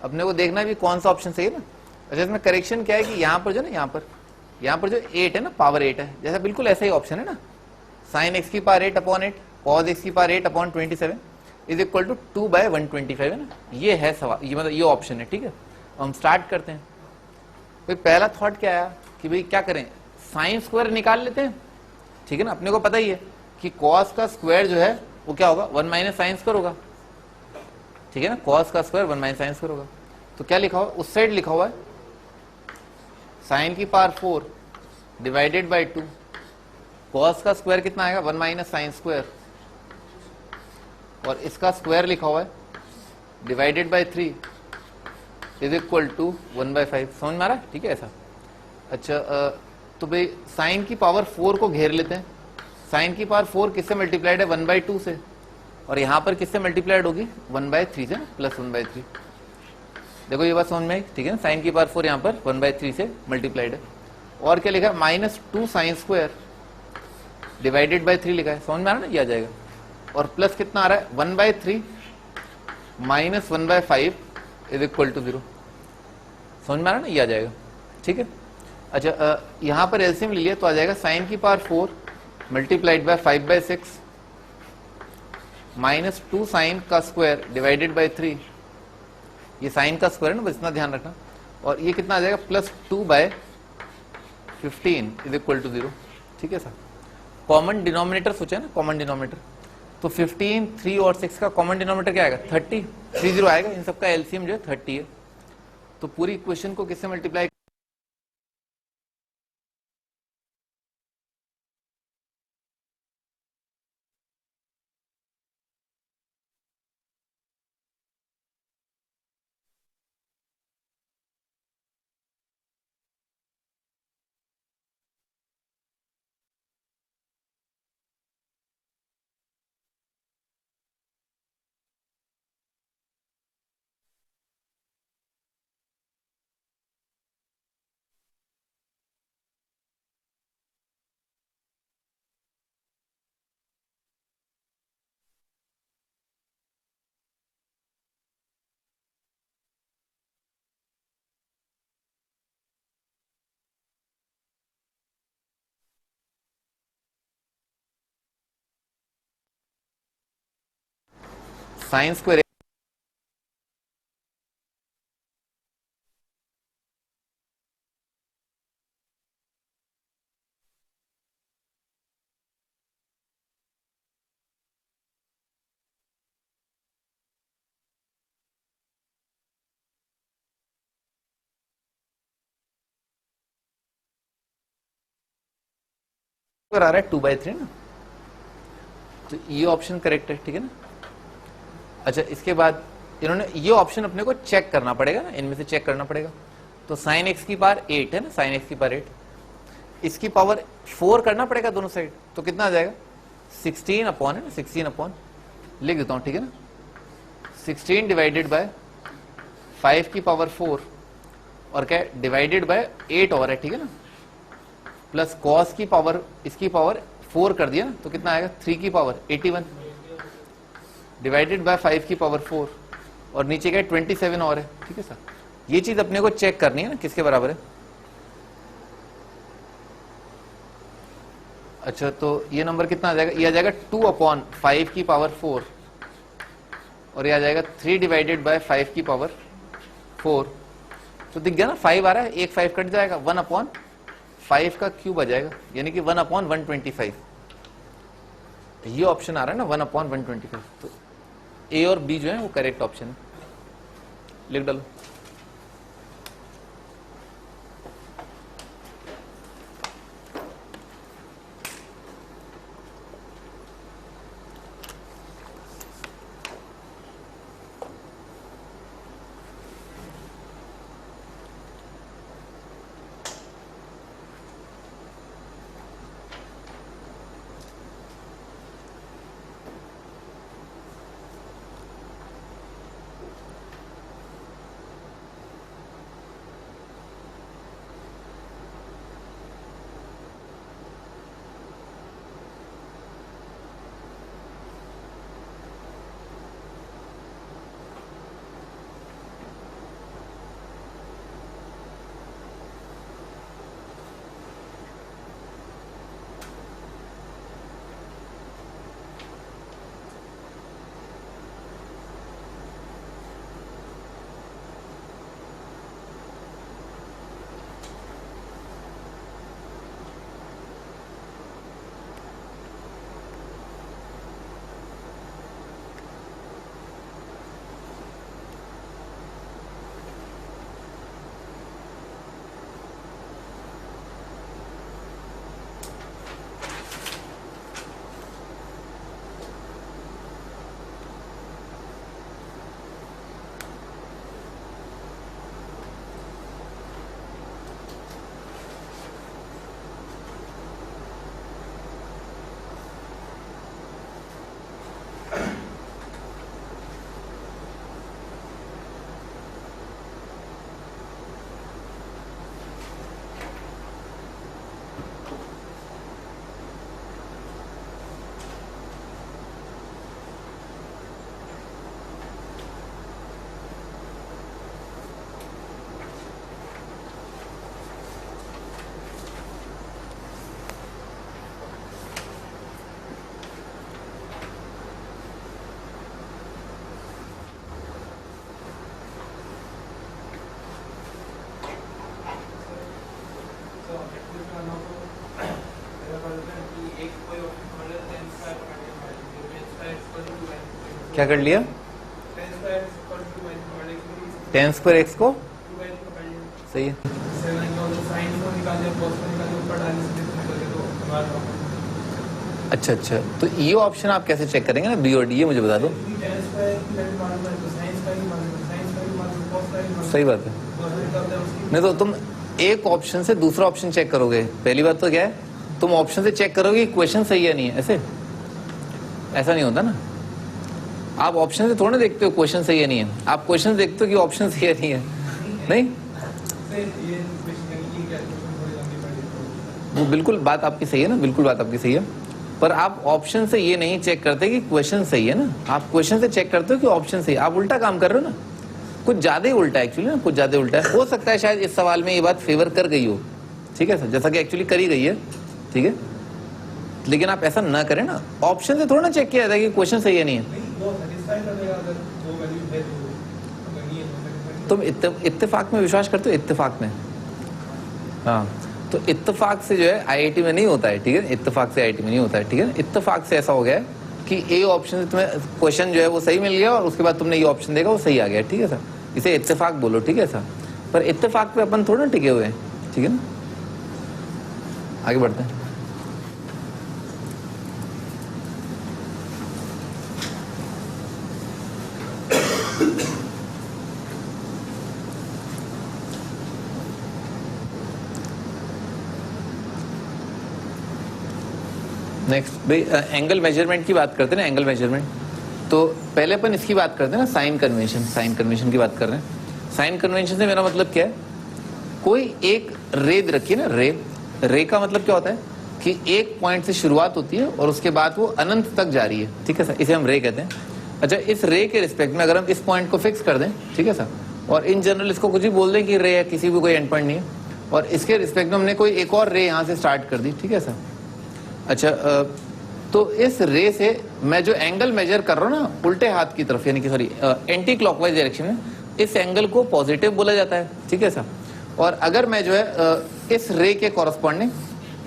अपने को देखना भी कौन सा ऑप्शन सही है ना। अच्छा, इसमें करेक्शन क्या है कि यहाँ पर जो ना यहाँ पर जो 8 है ना, पावर 8 है, जैसा बिल्कुल ऐसा ही ऑप्शन है ना, साइन एक्स की पावर 8 अपॉन 8 कॉस एक्स की power 8 upon 27 is equal to 2/125 है ना। ये है सवाल, ये मतलब ये ऑप्शन है, ठीक है। हम स्टार्ट करते हैं। भाई पहला थॉट क्या आया कि भाई क्या करें, साइन स्क्वायर निकाल लेते हैं, ठीक है ना। अपने को पता ही है कि कॉस का स्क्वायर जो है वो क्या होगा, 1 माइनस साइन स्क्वायर होगा, ठीक है ना। कॉस का स्क्वायर 1 माइनस साइन स्क्वायर होगा। तो क्या लिखा हुआ, उस साइड लिखा हुआ है साइन की पावर 4 डिवाइडेड बाई 2, कॉस का स्क्वायर कितना आएगा 1 माइनस साइन स्क्वायर, और इसका स्क्वायर लिखा हुआ है divided by 3 is equal to 1/5। समझ में आ रहा है, ठीक है ऐसा। अच्छा तो भाई साइन की पावर 4 को घेर लेते हैं। साइन की पावर 4 किससे मल्टीप्लाइड है, 1/2 से, और यहां पर किससे मल्टीप्लाइड होगी 1/3 से, प्लस 1/3। देखो ये बात समझ में आई, ठीक है ना। साइन की पावर 4 यहाँ पर 1/3 से मल्टीप्लाइड है, और क्या लिखा है -2 साइन स्क्वायर डिवाइडेड बाई 3 लिखा है। समझ में आ रहा है ना, ये आ जाएगा। और प्लस कितना आ रहा है 1/3 माइनस 1/5 इज इक्वल टू 0। समझ में आ रहा है ना, ये आ जाएगा, ठीक है। अच्छा यहां पर एलसीएम ले लिया तो आ जाएगा साइन की पावर 4 मल्टीप्लाइड बाय 5/6 -2 साइन का स्क्वायर डिवाइडेड बाय 3, ये साइन का स्क्वायर है ना, बस इतना ध्यान रखना। और ये कितना आ जाएगा +2/15 इज इक्वल टू 0, ठीक है सर। कॉमन डिनोमिनेटर सोचा है ना, कॉमन डिनोमिनेटर, तो 15, 3 और 6 का कॉमन डिनोमिनेटर क्या आएगा 30, 30 आएगा। इन सबका एलसीएम जो है 30 है। तो पूरी इक्वेशन को किससे मल्टीप्लाई, साइन स्क्वायर आ रहा है 2/3 ना, तो ये ऑप्शन करेक्ट है, ठीक है ना। अच्छा इसके बाद इन्होंने ये ऑप्शन अपने को चेक करना पड़ेगा ना, इनमें से चेक करना पड़ेगा। तो साइन एक्स की पावर 8 है ना, साइन एक्स की पावर 8, इसकी पावर 4 करना पड़ेगा दोनों साइड, तो कितना आ जाएगा 16 अपॉन है ना, 16 अपॉन लिख देता हूं, ठीक है ना। 16 डिवाइडेड बाय 5 की पावर 4 और क्या डिवाइडेड बाय 8 और है, ठीक है ना, प्लस कॉस की पावर, इसकी पावर 4 कर दिया ना, तो कितना आएगा 3 की पावर 81 डिवाइडेड बाय 5 की पावर 4, और नीचे क्या 27 और है, ठीक है सर। ये चीज अपने को चेक करनी है ना किसके बराबर है। अच्छा तो ये नंबर कितना आ जाएगा, ये आ जाएगा 2/5 की पावर 4, और ये आ जाएगा 3 डिवाइडेड बाय 5 की पावर 4। तो दिख गया ना 5 आ रहा है, एक 5 कट जाएगा, 1/5 का क्यूब आ जाएगा, यानी कि 1/125। ये ऑप्शन आ रहा है ना 1/125। तो ए और बी जो है वो करेक्ट ऑप्शन है, लिख डालो। क्या कर लिया? टेन स्क्वायर एक्स को सही है। अच्छा अच्छा, तो ये ऑप्शन आप कैसे चेक करेंगे ना, बी और डी, ये मुझे बता दो। सही बात है। नहीं तो तुम एक ऑप्शन से दूसरा ऑप्शन चेक करोगे। पहली बात तो क्या है, तुम ऑप्शन से चेक करोगे क्वेश्चन सही है नहीं है, ऐसा नहीं होता ना। आप ऑप्शन से थोड़ा देखते हो क्वेश्चन सही है नहीं है, आप क्वेश्चन देखते हो कि ऑप्शन सही है नहीं है। नहीं, वो बिल्कुल बात आपकी सही है ना, बिल्कुल बात आपकी सही है, पर आप ऑप्शन से ये नहीं चेक करते कि क्वेश्चन सही है ना, आप क्वेश्चन से चेक करते हो कि ऑप्शन सही है। आप उल्टा काम कर रहे हो ना, कुछ ज्यादा ही उल्टा है एक्चुअली ना, कुछ ज्यादा उल्टा है। हो सकता है शायद इस सवाल में ये बात फेवर कर गई हो, ठीक है सर, जैसा कि एक्चुअली करी गई है, ठीक है, लेकिन आप ऐसा ना करें ना, ऑप्शन से थोड़ा ना चेक किया जाता है कि क्वेश्चन सही है नहीं है। तुम इत्तेफाक में विश्वास करते हो? इत्तेफाक में, हाँ, तो इत्तेफाक से जो है आईआईटी में नहीं होता है, ठीक है, इत्तेफाक से आईआईटी में नहीं होता है, ठीक है। इत्तेफाक से ऐसा हो गया है कि ए ऑप्शन से तुम्हें क्वेश्चन जो है वो सही मिल गया और उसके बाद तुमने ये ऑप्शन देखा वो सही आ गया, ठीक है सर, इसे इत्तेफाक बोलो, ठीक है सर। पर इत्तेफाक पे अपन थोड़ा टिके हुए हैं, ठीक है ना। आगे बढ़ते हैं। नेक्स्ट भाई एंगल मेजरमेंट की बात करते हैं ना, एंगल मेजरमेंट। तो पहले अपन इसकी बात करते हैं ना, साइन कन्वेंशन, साइन कन्वेंशन की बात कर रहे हैं। साइन कन्वेंशन से मेरा मतलब क्या है, कोई एक रे रखिए ना, रे का मतलब क्या होता है कि एक पॉइंट से शुरुआत होती है और उसके बाद वो अनंत तक जा रही है, ठीक है सर, इसे हम रे कहते हैं। अच्छा, इस रे के रिस्पेक्ट में अगर हम इस पॉइंट को फिक्स कर दें, ठीक है सर, और इन जनरल इसको कुछ भी बोल दें कि रे है, किसी भी कोई एंड पॉइंट नहीं है, और इसके रिस्पेक्ट में हमने कोई एक और रे यहाँ से स्टार्ट कर दी, ठीक है सर। अच्छा, तो इस रे से मैं जो एंगल मेजर कर रहा हूँ ना उल्टे हाथ की तरफ, यानी कि सॉरी एंटी क्लॉकवाइज डायरेक्शन में, इस एंगल को पॉजिटिव बोला जाता है, ठीक है सर। और अगर मैं जो है इस रे के कॉरस्पॉन्डिंग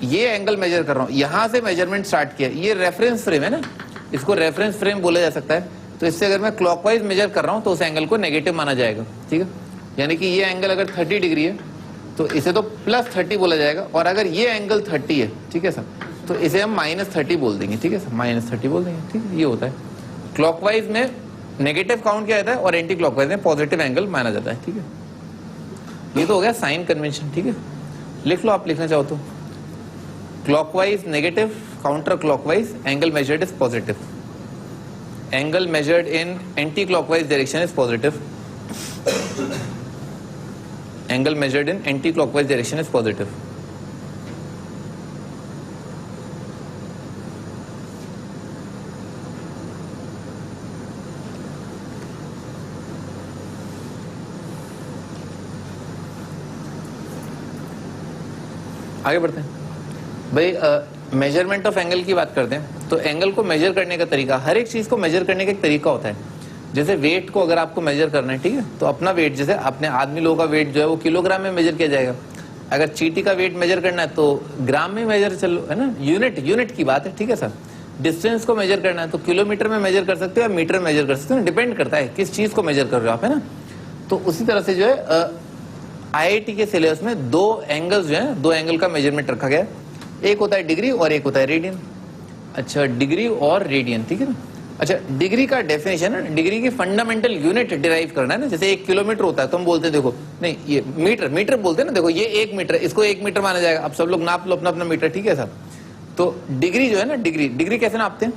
ये एंगल मेजर कर रहा हूँ, यहाँ से मेजरमेंट स्टार्ट किया, ये रेफरेंस फ्रेम है ना, इसको रेफरेंस फ्रेम बोला जा सकता है। तो इससे अगर मैं क्लॉकवाइज मेजर कर रहा हूँ तो उस एंगल को नेगेटिव माना जाएगा, ठीक है। यानी कि ये एंगल अगर 30 डिग्री है तो इसे तो +30 बोला जाएगा, और अगर ये एंगल 30 है, ठीक है सर, तो इसे हम -30 बोल देंगे, ठीक है सर, -30 बोल देंगे, ठीक है। ये होता है क्लॉकवाइज में नेगेटिव काउंट किया जाता है और एंटी क्लॉकवाइज में पॉजिटिव एंगल माना जाता है, ठीक है। ये तो हो गया साइन कन्वेंशन, ठीक है। लिख लो आप, लिखना चाहो तो। Clockwise negative, counter clockwise angle measured is positive, angle measured in anti clockwise direction is positive, angle measured in anti clockwise direction is positive. आगे बढ़ते हैं भाई, मेजरमेंट ऑफ एंगल की बात करते हैं। तो एंगल को मेजर करने का तरीका, हर एक चीज को मेजर करने का एक तरीका होता है। जैसे वेट को अगर आपको मेजर करना है, ठीक है, तो अपना वेट, जैसे अपने आदमी लोगों का वेट जो है वो किलोग्राम में मेजर किया जाएगा। अगर चींटी का वेट मेजर करना है तो ग्राम में मेजर, चलो है ना, यूनिट की बात है, ठीक है सर। डिस्टेंस को मेजर करना है तो किलोमीटर में मेजर कर सकते हो या मीटर में मेजर कर सकते हो, डिपेंड करता है किस चीज को मेजर कर रहे हो आप, है ना। तो उसी तरह से जो है आईआईटी के सिलेबस में दो एंगल्स जो है, दो एंगल का मेजरमेंट रखा गया है, एक होता है डिग्री और एक होता है रेडियन। अच्छा, डिग्री और रेडियन, ठीक है ना। अच्छा, डिग्री का डेफिनेशन है, डिग्री की फंडामेंटल यूनिट डिराइव करना है ना। जैसे 1 किलोमीटर होता है तो हम बोलते हैं, देखो नहीं ये मीटर बोलते हैं ना, देखो ये 1 मीटर, इसको 1 मीटर माना जाएगा। अब सब लोग नाप लो अपना अपना मीटर, ठीक है सर। तो डिग्री जो है ना, डिग्री कैसे नापते हैं,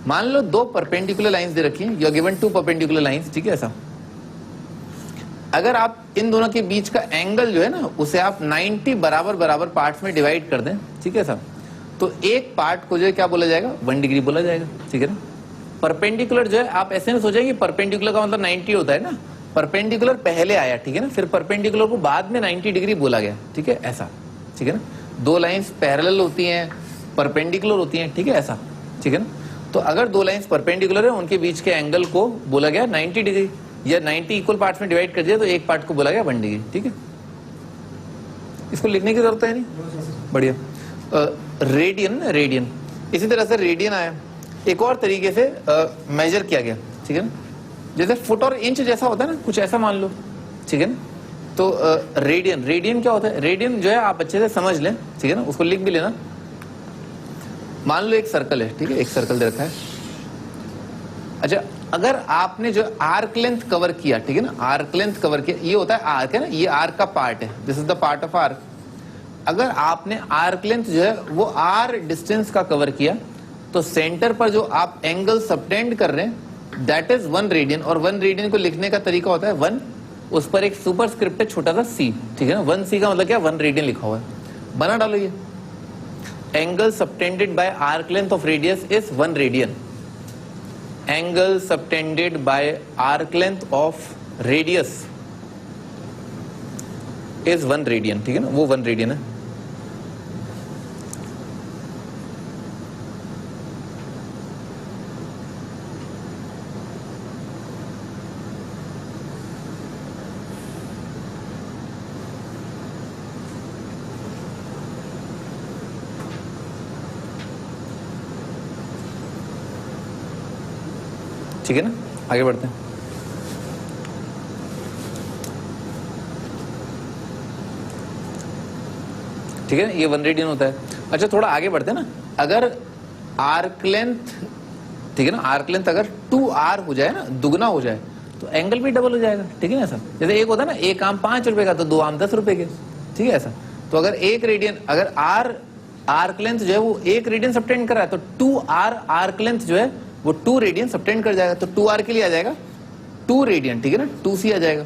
मान लो 2 परपेंडिकुलर लाइंस दे रखी है, you are given 2 perpendicular lines, ठीक है सर। अगर आप इन दोनों के बीच का एंगल जो है ना उसे आप 90 बराबर पार्ट्स में डिवाइड कर दें, ठीक है सर, तो एक पार्ट को जो है क्या बोला जाएगा, 1 डिग्री बोला जाएगा, ठीक है ना। परपेंडिकुलर जो है, आप ऐसे नहीं सोचेंगे परपेंडिकुलर का मतलब 90 होता है ना, परपेंडिकुलर पहले आया, ठीक है ना, फिर परपेंडिकुलर को बाद में 90 डिग्री बोला गया, ठीक है, ऐसा, ठीक है ना। 2 लाइंस पैरेलल होती हैं, परपेंडिकुलर होती हैं, ठीक है, ऐसा, ठीक है ना। तो अगर 2 लाइंस परपेंडिकुलर है, उनके बीच के एंगल को बोला गया 90 डिग्री, या 90 इक्वल पार्ट्स में डिवाइड कर दिया तो एक पार्ट को बोला गया 1 डिग्री, ठीक है। इसको लिखने की जरूरत है नहीं। बढ़िया। रेडियन, रेडियन इसी तरह से रेडियन आया, एक और तरीके से मेजर किया गया, ठीक है ना, जैसे फुट और इंच जैसा होता है ना, कुछ ऐसा मान लो, ठीक है ना। तो रेडियन, रेडियन क्या होता है, रेडियन जो है आप अच्छे से समझ लें, ठीक है ना, उसको लिख भी लेना। मान लो एक सर्कल है, ठीक है, एक सर्कल दे रखा है। अच्छा, अगर आपने जो आर्क लेंथ कवर किया, ठीक है ना, आर्क लेंथ कवर किया, ये होता है आर्क, है ना, ये आर्क का पार्ट है, this is the part of arc. अगर आपने आर्क लेंथ जो है वो आर डिस्टेंस का कवर किया, तो सेंटर पर जो आप एंगल सबटेंड कर रहे हैं दैट इज 1 रेडियन, और 1 रेडियन को लिखने का तरीका होता है 1, उस पर एक सुपर स्क्रिप्ट है छोटा सा सी, ठीक है ना, 1 सी का मतलब क्या, 1 रेडियन लिखा हुआ है, बना डालो ये। Angle subtended bye arc length of radius is 1 radian, angle subtended bye arc length of radius is 1 radian, ठीक है ना, वो 1 रेडियन है। ठीक है ना, आगे बढ़ते हैं। ठीक है, ये 1 रेडियन होता है। अच्छा, थोड़ा आगे बढ़ते हैं ना, अगर आर्क लेंथ, ठीक है ना, आर्क लेंथ अगर 2r हो जाए ना, दुगना हो जाए, तो एंगल भी डबल हो जाएगा, ठीक है ना। ऐसा जैसे एक होता है ना, एक आम 5 रुपए का तो 2 आम 10 रुपए के, ठीक है ऐसा। तो अगर 1 रेडियन, अगर आर्क लेंथ जो है वो 1 रेडियन सबटेंड कर रहा है, तो 2r आर्क लेंथ जो है वो 2 रेडियन सबटेंड कर जाएगा, तो 2r के लिए आ जाएगा 2 रेडियन, ठीक है ना, 2c आ जाएगा।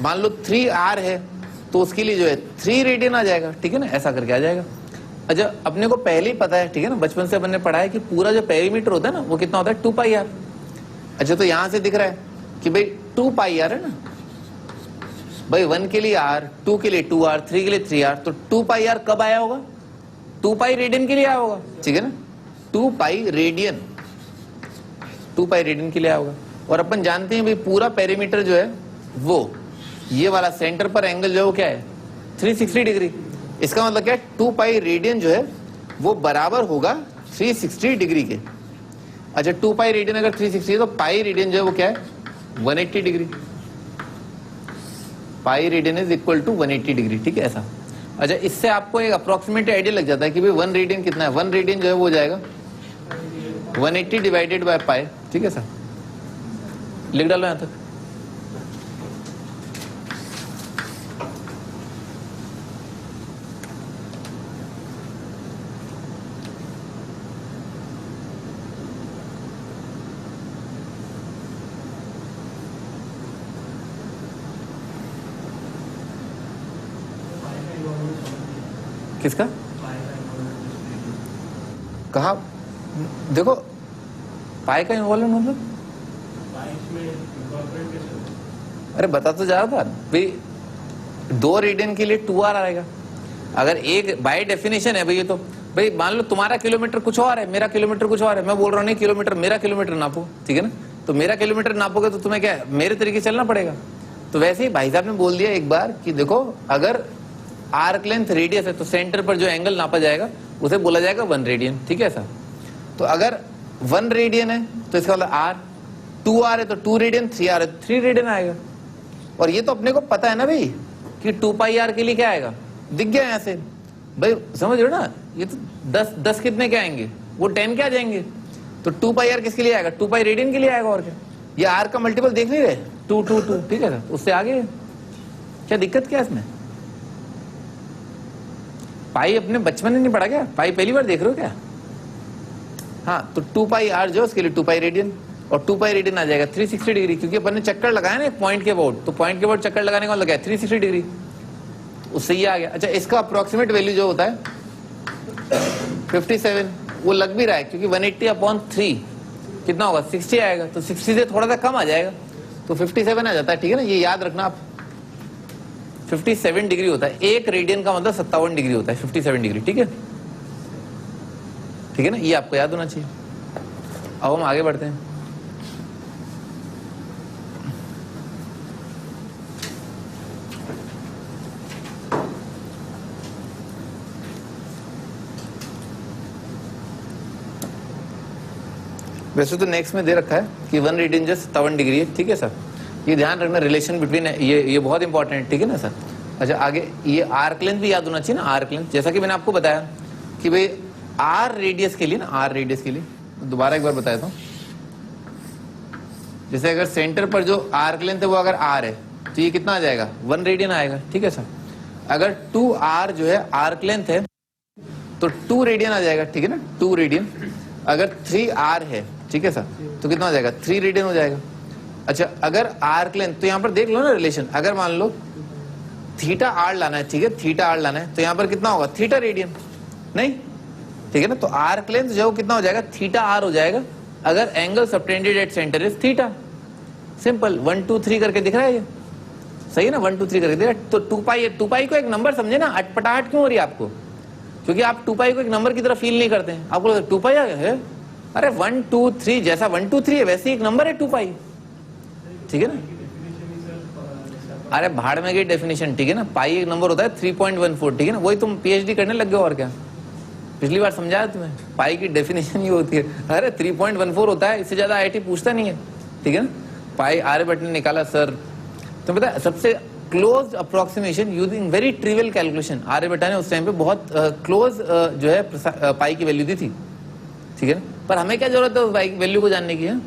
मान लो 3r है तो उसके लिए जो है 3 रेडियन आ जाएगा, ठीक है ना, ऐसा करके आ जाएगा। अच्छा, अपने को पहले ही पता है, ठीक है ना, बचपन से अपन ने पढ़ा है कि पूरा जो पेरीमीटर होता है ना वो कितना होता है, 2 पाई आर। अच्छा, तो यहां से दिख रहा है कि भाई 2 पाई आर है ना भाई, 1 के लिए r, 2 के लिए 2r, 3 के लिए 3r, तो 2 पाई आर कब आया होगा, 2 पाई रेडियन के लिए आया होगा, ठीक है ना, 2 पाई रेडियन, 2 पाई रेडियन के लिए आया होगा। और अपन जानते हैं भाई पूरा पेरीमीटर जो है वो ये वाला सेंटर पर एंगल जो है वो क्या है, 360 डिग्री। इसका मतलब क्या है, 2 पाई रेडियन जो है वो बराबर होगा 360 डिग्री के। अच्छा, 2 पाई रेडियन अगर 360 है तो पाई रेडियन जो है वो क्या है, 180 degree. Pi radian is equal to 180 degree, ठीक है ऐसा। अच्छा, इससे आपको एक अप्रोक्सीमेट आइडिया लग जाता है कि भाई 1 रेडियन कितना है। 1 रेडियन जो है वो हो जाएगा 180 डिवाइडेड बाय पाई, ठीक है सर, लिख डालो यहां तक। किसका, कहा, देखो पाई का इन्वॉल्वमेंट मतलब, अरे बता तो जा रहा था भाई, 2 रेडियन के लिए 2r आएगा। अगर एक बाय डेफिनेशन है भाई, ये तो भाई मान लो तुम्हारा किलोमीटर कुछ और है, मेरा किलोमीटर कुछ और है, मैं बोल रहा हूँ नहीं किलोमीटर, मेरा किलोमीटर नापो, ठीक है ना, तो मेरा किलोमीटर नापोगे तो तुम्हें क्या है, मेरे तरीके चलना पड़ेगा। तो वैसे ही भाई साहब ने बोल दिया एक बार कि देखो अगर आर्क लेंथ रेडियस है तो सेंटर पर जो एंगल नापा जाएगा उसे बोला जाएगा 1 रेडियन, ठीक है सर। तो अगर 1 रेडियन है तो इसका मतलब r, 2r है तो 2 रेडियन, 3r है तो 3 रेडियन आएगा। और ये तो अपने को पता है ना भाई कि 2 पाई आर के लिए क्या आएगा, दिख गया यहां से भाई, समझ रहे हो ना, ये तो 10 कितने के आएंगे, वो 10 के आ जाएंगे। तो 2 पाई आर किसके लिए आएगा, 2 पाई रेडियन के लिए आएगा। और क्या, ये आर का मल्टीपल देख नहीं रहे, 2 2 2, ठीक है सर, उससे आगे क्या दिक्कत क्या है इसमें। पाई अपने बचपन में नहीं पढ़ा क्या, पाई पहली बार देख रहे हो क्या। हाँ, तो 2 पाई आर जो उसके लिए 2 पाई रेडियन, और 2 पाई रेडियन आ जाएगा 360 डिग्री, क्योंकि अपन ने चक्कर लगाया ना एक पॉइंट के अबाउट, तो पॉइंट के अबाउट चक्कर लगाने का मतलब क्या है, 360 डिग्री, तो उससे ये आ गया। अच्छा, इसका अप्रोक्सीमेट वैल्यू जो होता है 57, वो लग भी रहा है क्योंकि 180/3 कितना होगा, 60 आएगा, तो 60 से थोड़ा सा कम आ जाएगा तो 57 आ जाता है, ठीक है ना, ये याद रखना आप। 57 डिग्री होता है, 1 रेडियन का मतलब 57 डिग्री होता है, 57 डिग्री, ठीक है, ठीक है ना, ये आपको याद होना चाहिए। अब हम आगे बढ़ते हैं। वैसे तो नेक्स्ट में दे रखा है कि 1 रेडियन जस्ट 57 डिग्री है, ठीक है सर। ये ध्यान रखना, रिलेशन बिटवीन ये बहुत इंपॉर्टेंट है, ठीक है ना सर। अच्छा आगे ये आर्क लेंथ भी याद होना चाहिए ना, आर्क लेंथ, जैसा कि मैंने आपको बताया कि भाई आर रेडियस के लिए ना, आर रेडियस के लिए दोबारा एक बार बताया था, जैसे अगर सेंटर पर जो आर्क लेंथ है वो अगर आर है तो ये कितना आ जाएगा 1 रेडियन आएगा, ठीक है सर। अगर 2r जो है आर्क लेंथ है तो 2 रेडियन आ जाएगा, ठीक है ना, 2 रेडियन। अगर 3r है, ठीक है सर, तो कितना हो जाएगा 3 रेडियन हो जाएगा। अच्छा अगर आर्क लेंथ, तो यहाँ पर देख लो ना रिलेशन, अगर मान लो थीटा आर लाना है, ठीक है, थीटा आर लाना है तो यहाँ पर कितना होगा थीटा रेडियन, नहीं, ठीक है ना। तो आर्क लेंथ जो कितना हो जाएगा थीटा आर हो जाएगा अगर angle subtended at centre is theta. Simple, 1 2 3 करके दिख रहा है ये, सही है ना, 1 2 3 करके दिख रहा है। तो 2 पाई को एक नंबर समझे ना, अटपटाहट क्यों हो रही है आपको, क्योंकि आप 2 पाई को एक नंबर की तरह फील नहीं करते हैं। आपको 2 पाई है, अरे 1 2 3 जैसा 1 2 3 है वैसे एक नंबर है 2 पाई, ठीक है ना। अरे भाड़ में गई डेफिनेशन, ठीक है ना, पाई एक नंबर होता है 3.14, ठीक है ना, वही तुम पीएचडी करने लग गए और क्या। पिछली बार समझाया तुम्हें, पाई की डेफिनेशन ये होती है, अरे 3.14 होता है, इससे ज्यादा आईआईटी पूछता नहीं है, ठीक है ना। पाई आर्यभट्ट ने निकाला सर, तो पता है सबसे close approximation using very trivial calculation, Aryabhata ने उस टाइम पे बहुत क्लोज जो है पाई की वैल्यू दी थी, ठीक है ना। पर हमें क्या जरूरत है उस पाई की वैल्यू को जानने की है,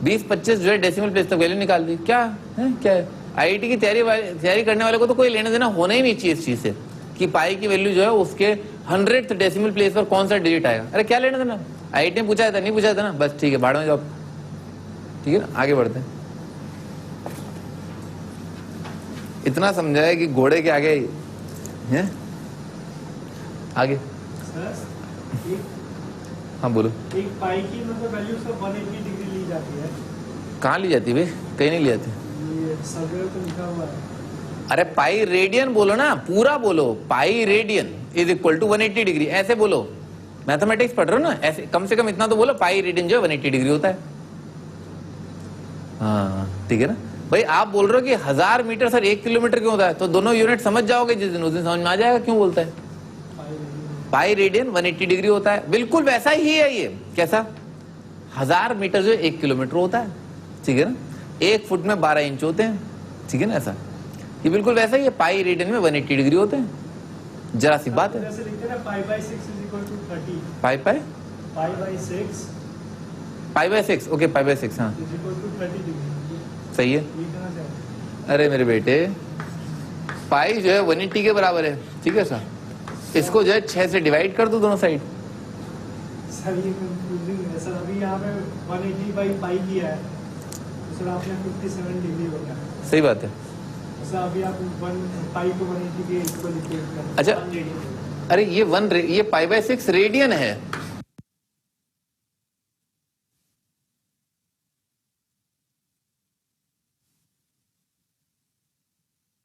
20-25 जो है डेसिमल प्लेस तक वैल्यू निकाल दी, क्या है, क्या है। आईआईटी की तैयारी करने वाले को तो कोई लेना देना होना ही नहीं चाहिए इस चीज से कि पाई की वैल्यू जो है उसके 100th डेसिमल प्लेस पर कौन सा डिजिट आएगा, अरे क्या लेना देना। आईआईटी ने पूछा था, नहीं पूछा था ना, बस ठीक है, भाड़ में जाओ, ठीक है ना। आगे बढ़ते हैं, इतना समझाया कि घोड़े के आगे हैं, आगे हाँ बोलो। एक पाई की मतलब वैल्यू सब 180 डिग्री ली जाती है, कहाँ ली जाती है भाई, कहीं नहीं ली जाती, ये सर्वे पे लिखा हुआ है। अरे पाई रेडियन बोलो ना, पूरा बोलो, pi radian is equal to 180 degree, ऐसे बोलो। मैथमेटिक्स पढ़ रहे हो ना, ऐसे कम से कम इतना तो बोलो, पाई रेडियन जो है 180 डिग्री होता है। हाँ ठीक है ना भाई। आप बोल रहे हो कि 1000 मीटर सर 1 किलोमीटर क्यों होता है, तो दोनों यूनिट समझ जाओगे जिस दिन, उस दिन समझ में आ जाएगा क्यों बोलता है। पाई रेडियन 180 डिग्री होता है, बिल्कुल वैसा ही है ये, कैसा 1000 मीटर जो 1 किलोमीटर होता है, ठीक है ना। 1 फुट में 12 इंच होते हैं, ठीक है ना, ऐसा ये बिल्कुल वैसा ही है। पाई रेडियन में 180 डिग्री होते हैं, जरा सी बात है। जैसे लिखते हैं ना π/6 = 30, π/6 π/6 ओके, π/6 हाँ = 30 डिग्री, सही है। ये कहाँ से आया? अरे मेरे बेटे पाई जो है 180 के बराबर है, ठीक है सर। इसको जो है 6 से डिवाइड कर दो दोनों साइड। सर ये कंफ्यूजिंग है सर, अभी यहाँ पे 180/पाई किया है तो सर आपने 57 डिग्री हो गया, सही बात है। सर अभी आप पाई को 180 के इक्वल इक्वेट कर, अच्छा, 1 रेडियन। अरे ये π/6 रेडियन है,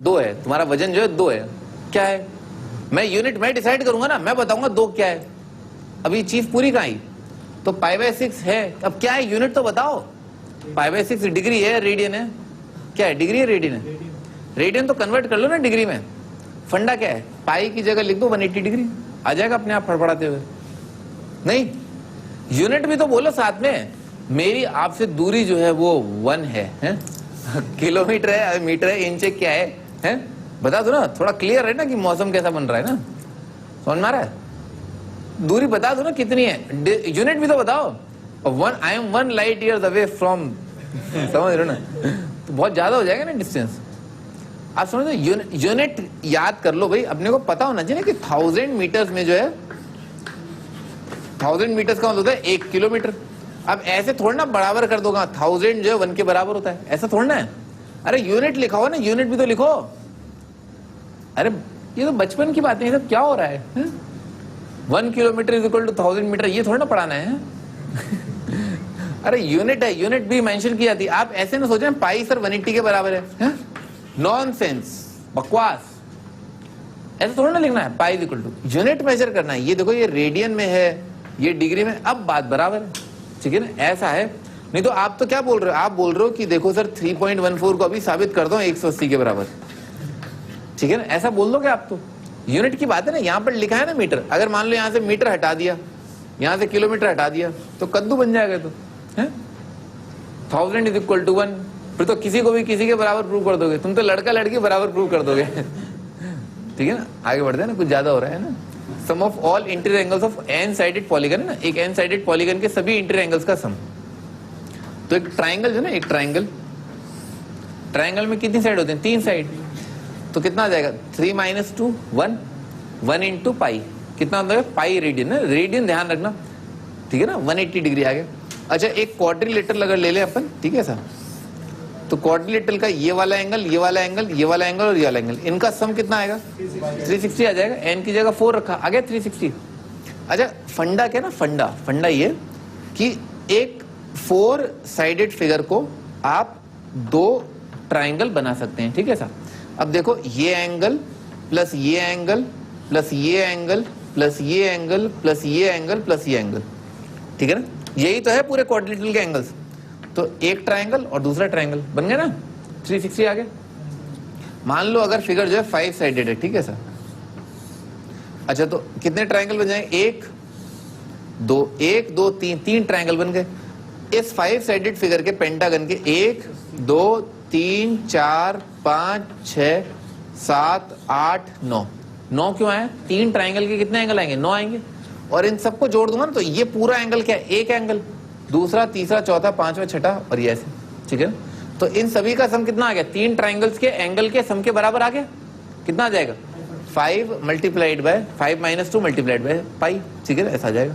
दो है, तुम्हारा वजन जो है 2 है, क्या है, मैं यूनिट में डिसाइड करूंगा ना, मैं बताऊंगा 2 क्या है। अभी चीज पूरी कहाँ आई, तो π/6 है, अब क्या है यूनिट तो बताओ। π/6 डिग्री है, रेडियन है, क्या है, डिग्री है रेडियन है, रेडियन तो कन्वर्ट कर लो ना डिग्री में। फंडा क्या है, पाई की जगह लिख दो 180 डिग्री, आ जाएगा अपने आप फड़फड़ाते हुए। नहीं, यूनिट भी तो बोलो साथ में। मेरी आपसे दूरी जो है वो 1 है? किलोमीटर है, मीटर है, इंच है, क्या है? बता दो ना, थोड़ा क्लियर है ना कि मौसम कैसा बन रहा है ना, समझ में आ रहा है। दूरी बता दो ना कितनी है, यूनिट भी तो बताओ। I am 1 light years away from, समझ रहे हो ना, तो बहुत ज्यादा हो जाएगा ना डिस्टेंस। आप समझो, यूनिट याद कर लो भाई, अपने को पता होना चाहिए कि 1000 मीटर्स में जो है, 1000 मीटर्स का मतलब होता है 1 किलोमीटर। अब ऐसे थोड़ा ना बराबर कर दोगा, 1000 जो है 1 के बराबर होता है, ऐसा थोड़ा ना है। अरे यूनिट लिखा हो ना, यूनिट भी तो लिखो। अरे ये तो बचपन की बातें, ये सब क्या हो रहा है? 1 kilometre is equal to 1000 metre, ये थोड़ा ना पढ़ाना है। अरे यूनिट है, यूनिट भी मेंशन की जाती है। आप ऐसे ना सोचें पाई सर 180 के बराबर है, नॉनसेंस, बकवास। ऐसा थोड़ा ना लिखना है, pi equal to, unit measure करना है। ये देखो, ये रेडियन में है, ये डिग्री में, अब बात बराबर है, ठीक है ना, ऐसा है। नहीं तो आप तो क्या बोल रहे हो, आप बोल रहे हो कि देखो सर 3.14 को अभी साबित कर दो 180 के बराबर, ठीक है ना, ऐसा बोल दोगे आप तो। यूनिट की बात है ना, यहाँ पर लिखा है ना मीटर, अगर मान लो यहाँ से मीटर हटा दिया यहां से किलोमीटर हटा दिया तो कद्दू बन जाएगा। तो है 1000 इज इक्वल टू 1, फिर तो किसी को भी किसी के बराबर प्रूव कर दोगे, तुम तो लड़का लड़की बराबर प्रूव कर दोगे। ठीक है ना, आगे बढ़ते हैं ना, कुछ ज्यादा हो रहा है ना। Sum of all interior angles of n sided polygon है ना, एक एन साइडेड पॉलीगन के सभी इंटीरियर एंगल्स का सम। तो एक ट्राइंगल जो है ना, एक ट्राइंगल, ट्राइंगल में कितनी साइड होती है? 3 साइड। तो कितना आ जाएगा? 3 - 2 1, 1 इंटू पाई, कितना होता है? पाई रेडियन है, रेडियन ध्यान रखना, ठीक है ना। 180 डिग्री आ गया। अच्छा एक क्वाड्रिलेटरल अगर ले ले अपन, ठीक है सर, तो क्वाड्रिलेटरल का ये वाला एंगल, ये वाला एंगल, ये वाला एंगल और ये वाला एंगल, इनका सम कितना आएगा? 360 आ जाएगा। एन की जगह 4 रखा, आ गया 360। अच्छा फंडा क्या ना, फंडा ये कि एक 4 साइडेड फिगर को आप 2 ट्राइंगल बना सकते हैं, ठीक है सर। अब देखो ये एंगल प्लस ये एंगल प्लस ये एंगल प्लस ये एंगल प्लस ये एंगल प्लस ये एंगल, ठीक है ना, यही तो है पूरे क्वाड्रिलेटरल के एंगल्स। तो एक ट्राइंगल और दूसरा ट्राइंगल बन गया ना, 360 आ गया। मान लो अगर फिगर जो है 5 साइडेड है, ठीक है सर। अच्छा तो कितने ट्राइंगल बन जाएंगे? 1 2 3 ट्राइंगल बन गए। इस 5 साइडेड फिगर के पेंटागन के 1 2 3 4 5 6 7 8 9 क्यों आया? 3 ट्राइंगल के कितने एंगल आएंगे? 9 आएंगे। और इन सबको जोड़ दूंगा ना तो ये पूरा एंगल क्या है? एक एंगल, दूसरा, तीसरा, चौथा, पांचवा, छठा और ये ऐसे, ठीक है। तो इन सभी का सम कितना आ गया? 3 ट्राइंगल्स के एंगल के सम के बराबर आ गया। कितना आ जाएगा? 5 multiplied by 5 - 2 multiplied by pi, ठीक है, ऐसा आ जाएगा।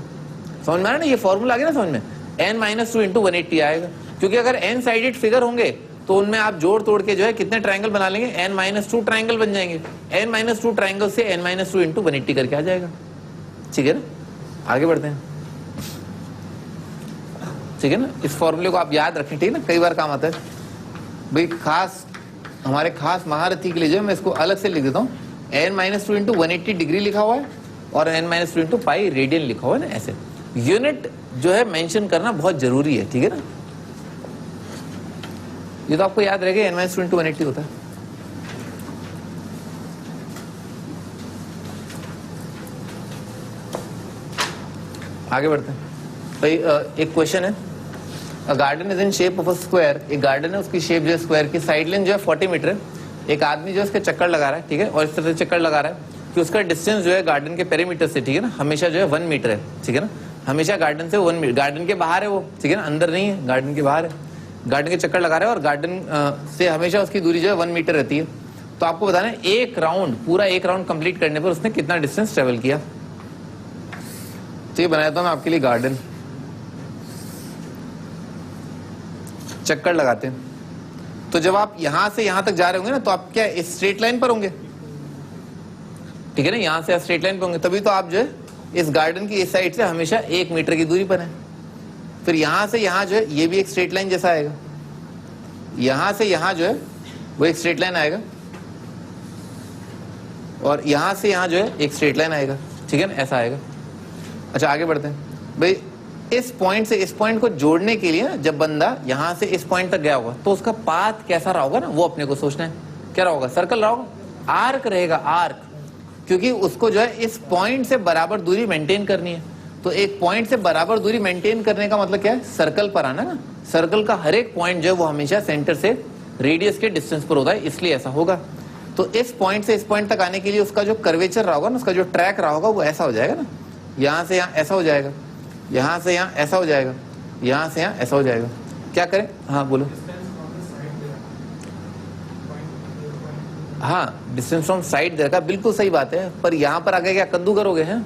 समझ में आ रहा ना, ये फॉर्मूला आ गया ना समझ में। n - 2 इंटू 180 आएगा, क्योंकि अगर n साइडेड फिगर होंगे तो उनमें आप जोड़ तोड़ के जो है कितने ट्राइंगल बना लेंगे? n - 2 ट्राइंगल बन जाएंगे। n - 2 ट्राइंगल से n - 2 इंटू 180 करके आ जाएगा, ठीक है ना। आगे बढ़ते हैं, ठीक है ना। इस फॉर्मूले को आप याद रखें, ठीक है ना, कई बार काम आता है भाई। खास हमारे खास महारथी के लिए जो है मैं इसको अलग से लिख देता हूँ। n - 2 इंटू 180 डिग्री लिखा हुआ है और n - 2 इंटू पाई रेडियन लिखा हुआ है ना, ऐसे। यूनिट जो है मेंशन करना बहुत जरूरी है, ठीक है ना। ये तो आपको याद रहेगा, n - 2 इंटू 180 होता है। आगे बढ़ते हैं भाई। एक क्वेश्चन है, a garden is in shape of a square. एक गार्डन है, उसकी शेप जो है स्क्वायर की, साइड लेंथ जो है 40 मीटर है। एक आदमी जो है उसके चक्कर लगा रहा है, ठीक है, और इस तरह से चक्कर लगा रहा है कि उसका डिस्टेंस जो है गार्डन के पेरीमीटर से, ठीक है ना, हमेशा जो है 1 मीटर है, ठीक है ना। हमेशा गार्डन से 1 मीटर, गार्डन के बाहर है वो, ठीक है ना, अंदर नहीं है, गार्डन के बाहर है। गार्डन के चक्कर लगा रहा है और गार्डन से हमेशा उसकी दूरी जो है 1 मीटर रहती है। तो आपको बताना है एक राउंड, पूरा एक राउंड कंप्लीट करने पर उसने कितना डिस्टेंस ट्रेवल किया। तो ये बनाया था मैं आपके लिए गार्डन, चक्कर लगाते हैं। तो जब आप यहां से यहां तक जा रहे होंगे ना, तो आप क्या इस स्ट्रेट लाइन पर होंगे, ठीक है ना, यहां से स्ट्रेट लाइन पर होंगे, तभी तो आप जो है इस गार्डन की इस साइड से हमेशा 1 मीटर की दूरी पर है। फिर यहां से यहां जो है ये भी एक स्ट्रेट लाइन जैसा आएगा, यहां से यहां जो है वो एक स्ट्रेट लाइन आएगा, और यहां से यहां जो है एक स्ट्रेट लाइन आएगा, ठीक है ना, ऐसा आएगा। अच्छा आगे बढ़ते हैं भाई। इस पॉइंट से इस पॉइंट को जोड़ने के लिए ना, जब बंदा यहां से इस पॉइंट तक गया होगा तो उसका पाथ कैसा रहा होगा ना, वो अपने को सोचना है। क्या रहा होगा? सर्कल रहा होगा, आर्क रहेगा, आर्क, क्योंकि उसको जो है इस पॉइंट से बराबर दूरी मेंटेन करनी है। तो एक पॉइंट से बराबर दूरी मेंटेन करने का मतलब क्या है? सर्कल पर आना ना। सर्कल का हर एक पॉइंट जो है वो हमेशा सेंटर से रेडियस के डिस्टेंस पर होता है, इसलिए ऐसा होगा। तो इस पॉइंट से इस पॉइंट तक आने के लिए उसका जो कर्वेचर रहा होगा ना, उसका जो ट्रैक रहा होगा वो ऐसा हो जाएगा ना, यहां से यहां ऐसा हो जाएगा, यहां से यहां ऐसा हो जाएगा, यहां से यहां ऐसा हो जाएगा। क्या करें? हाँ बोलो। हाँ डिस्टेंस फ्रॉम साइड देखा, बिल्कुल सही बात है, पर यहां पर आगे क्या कद्दू करोगे? हैं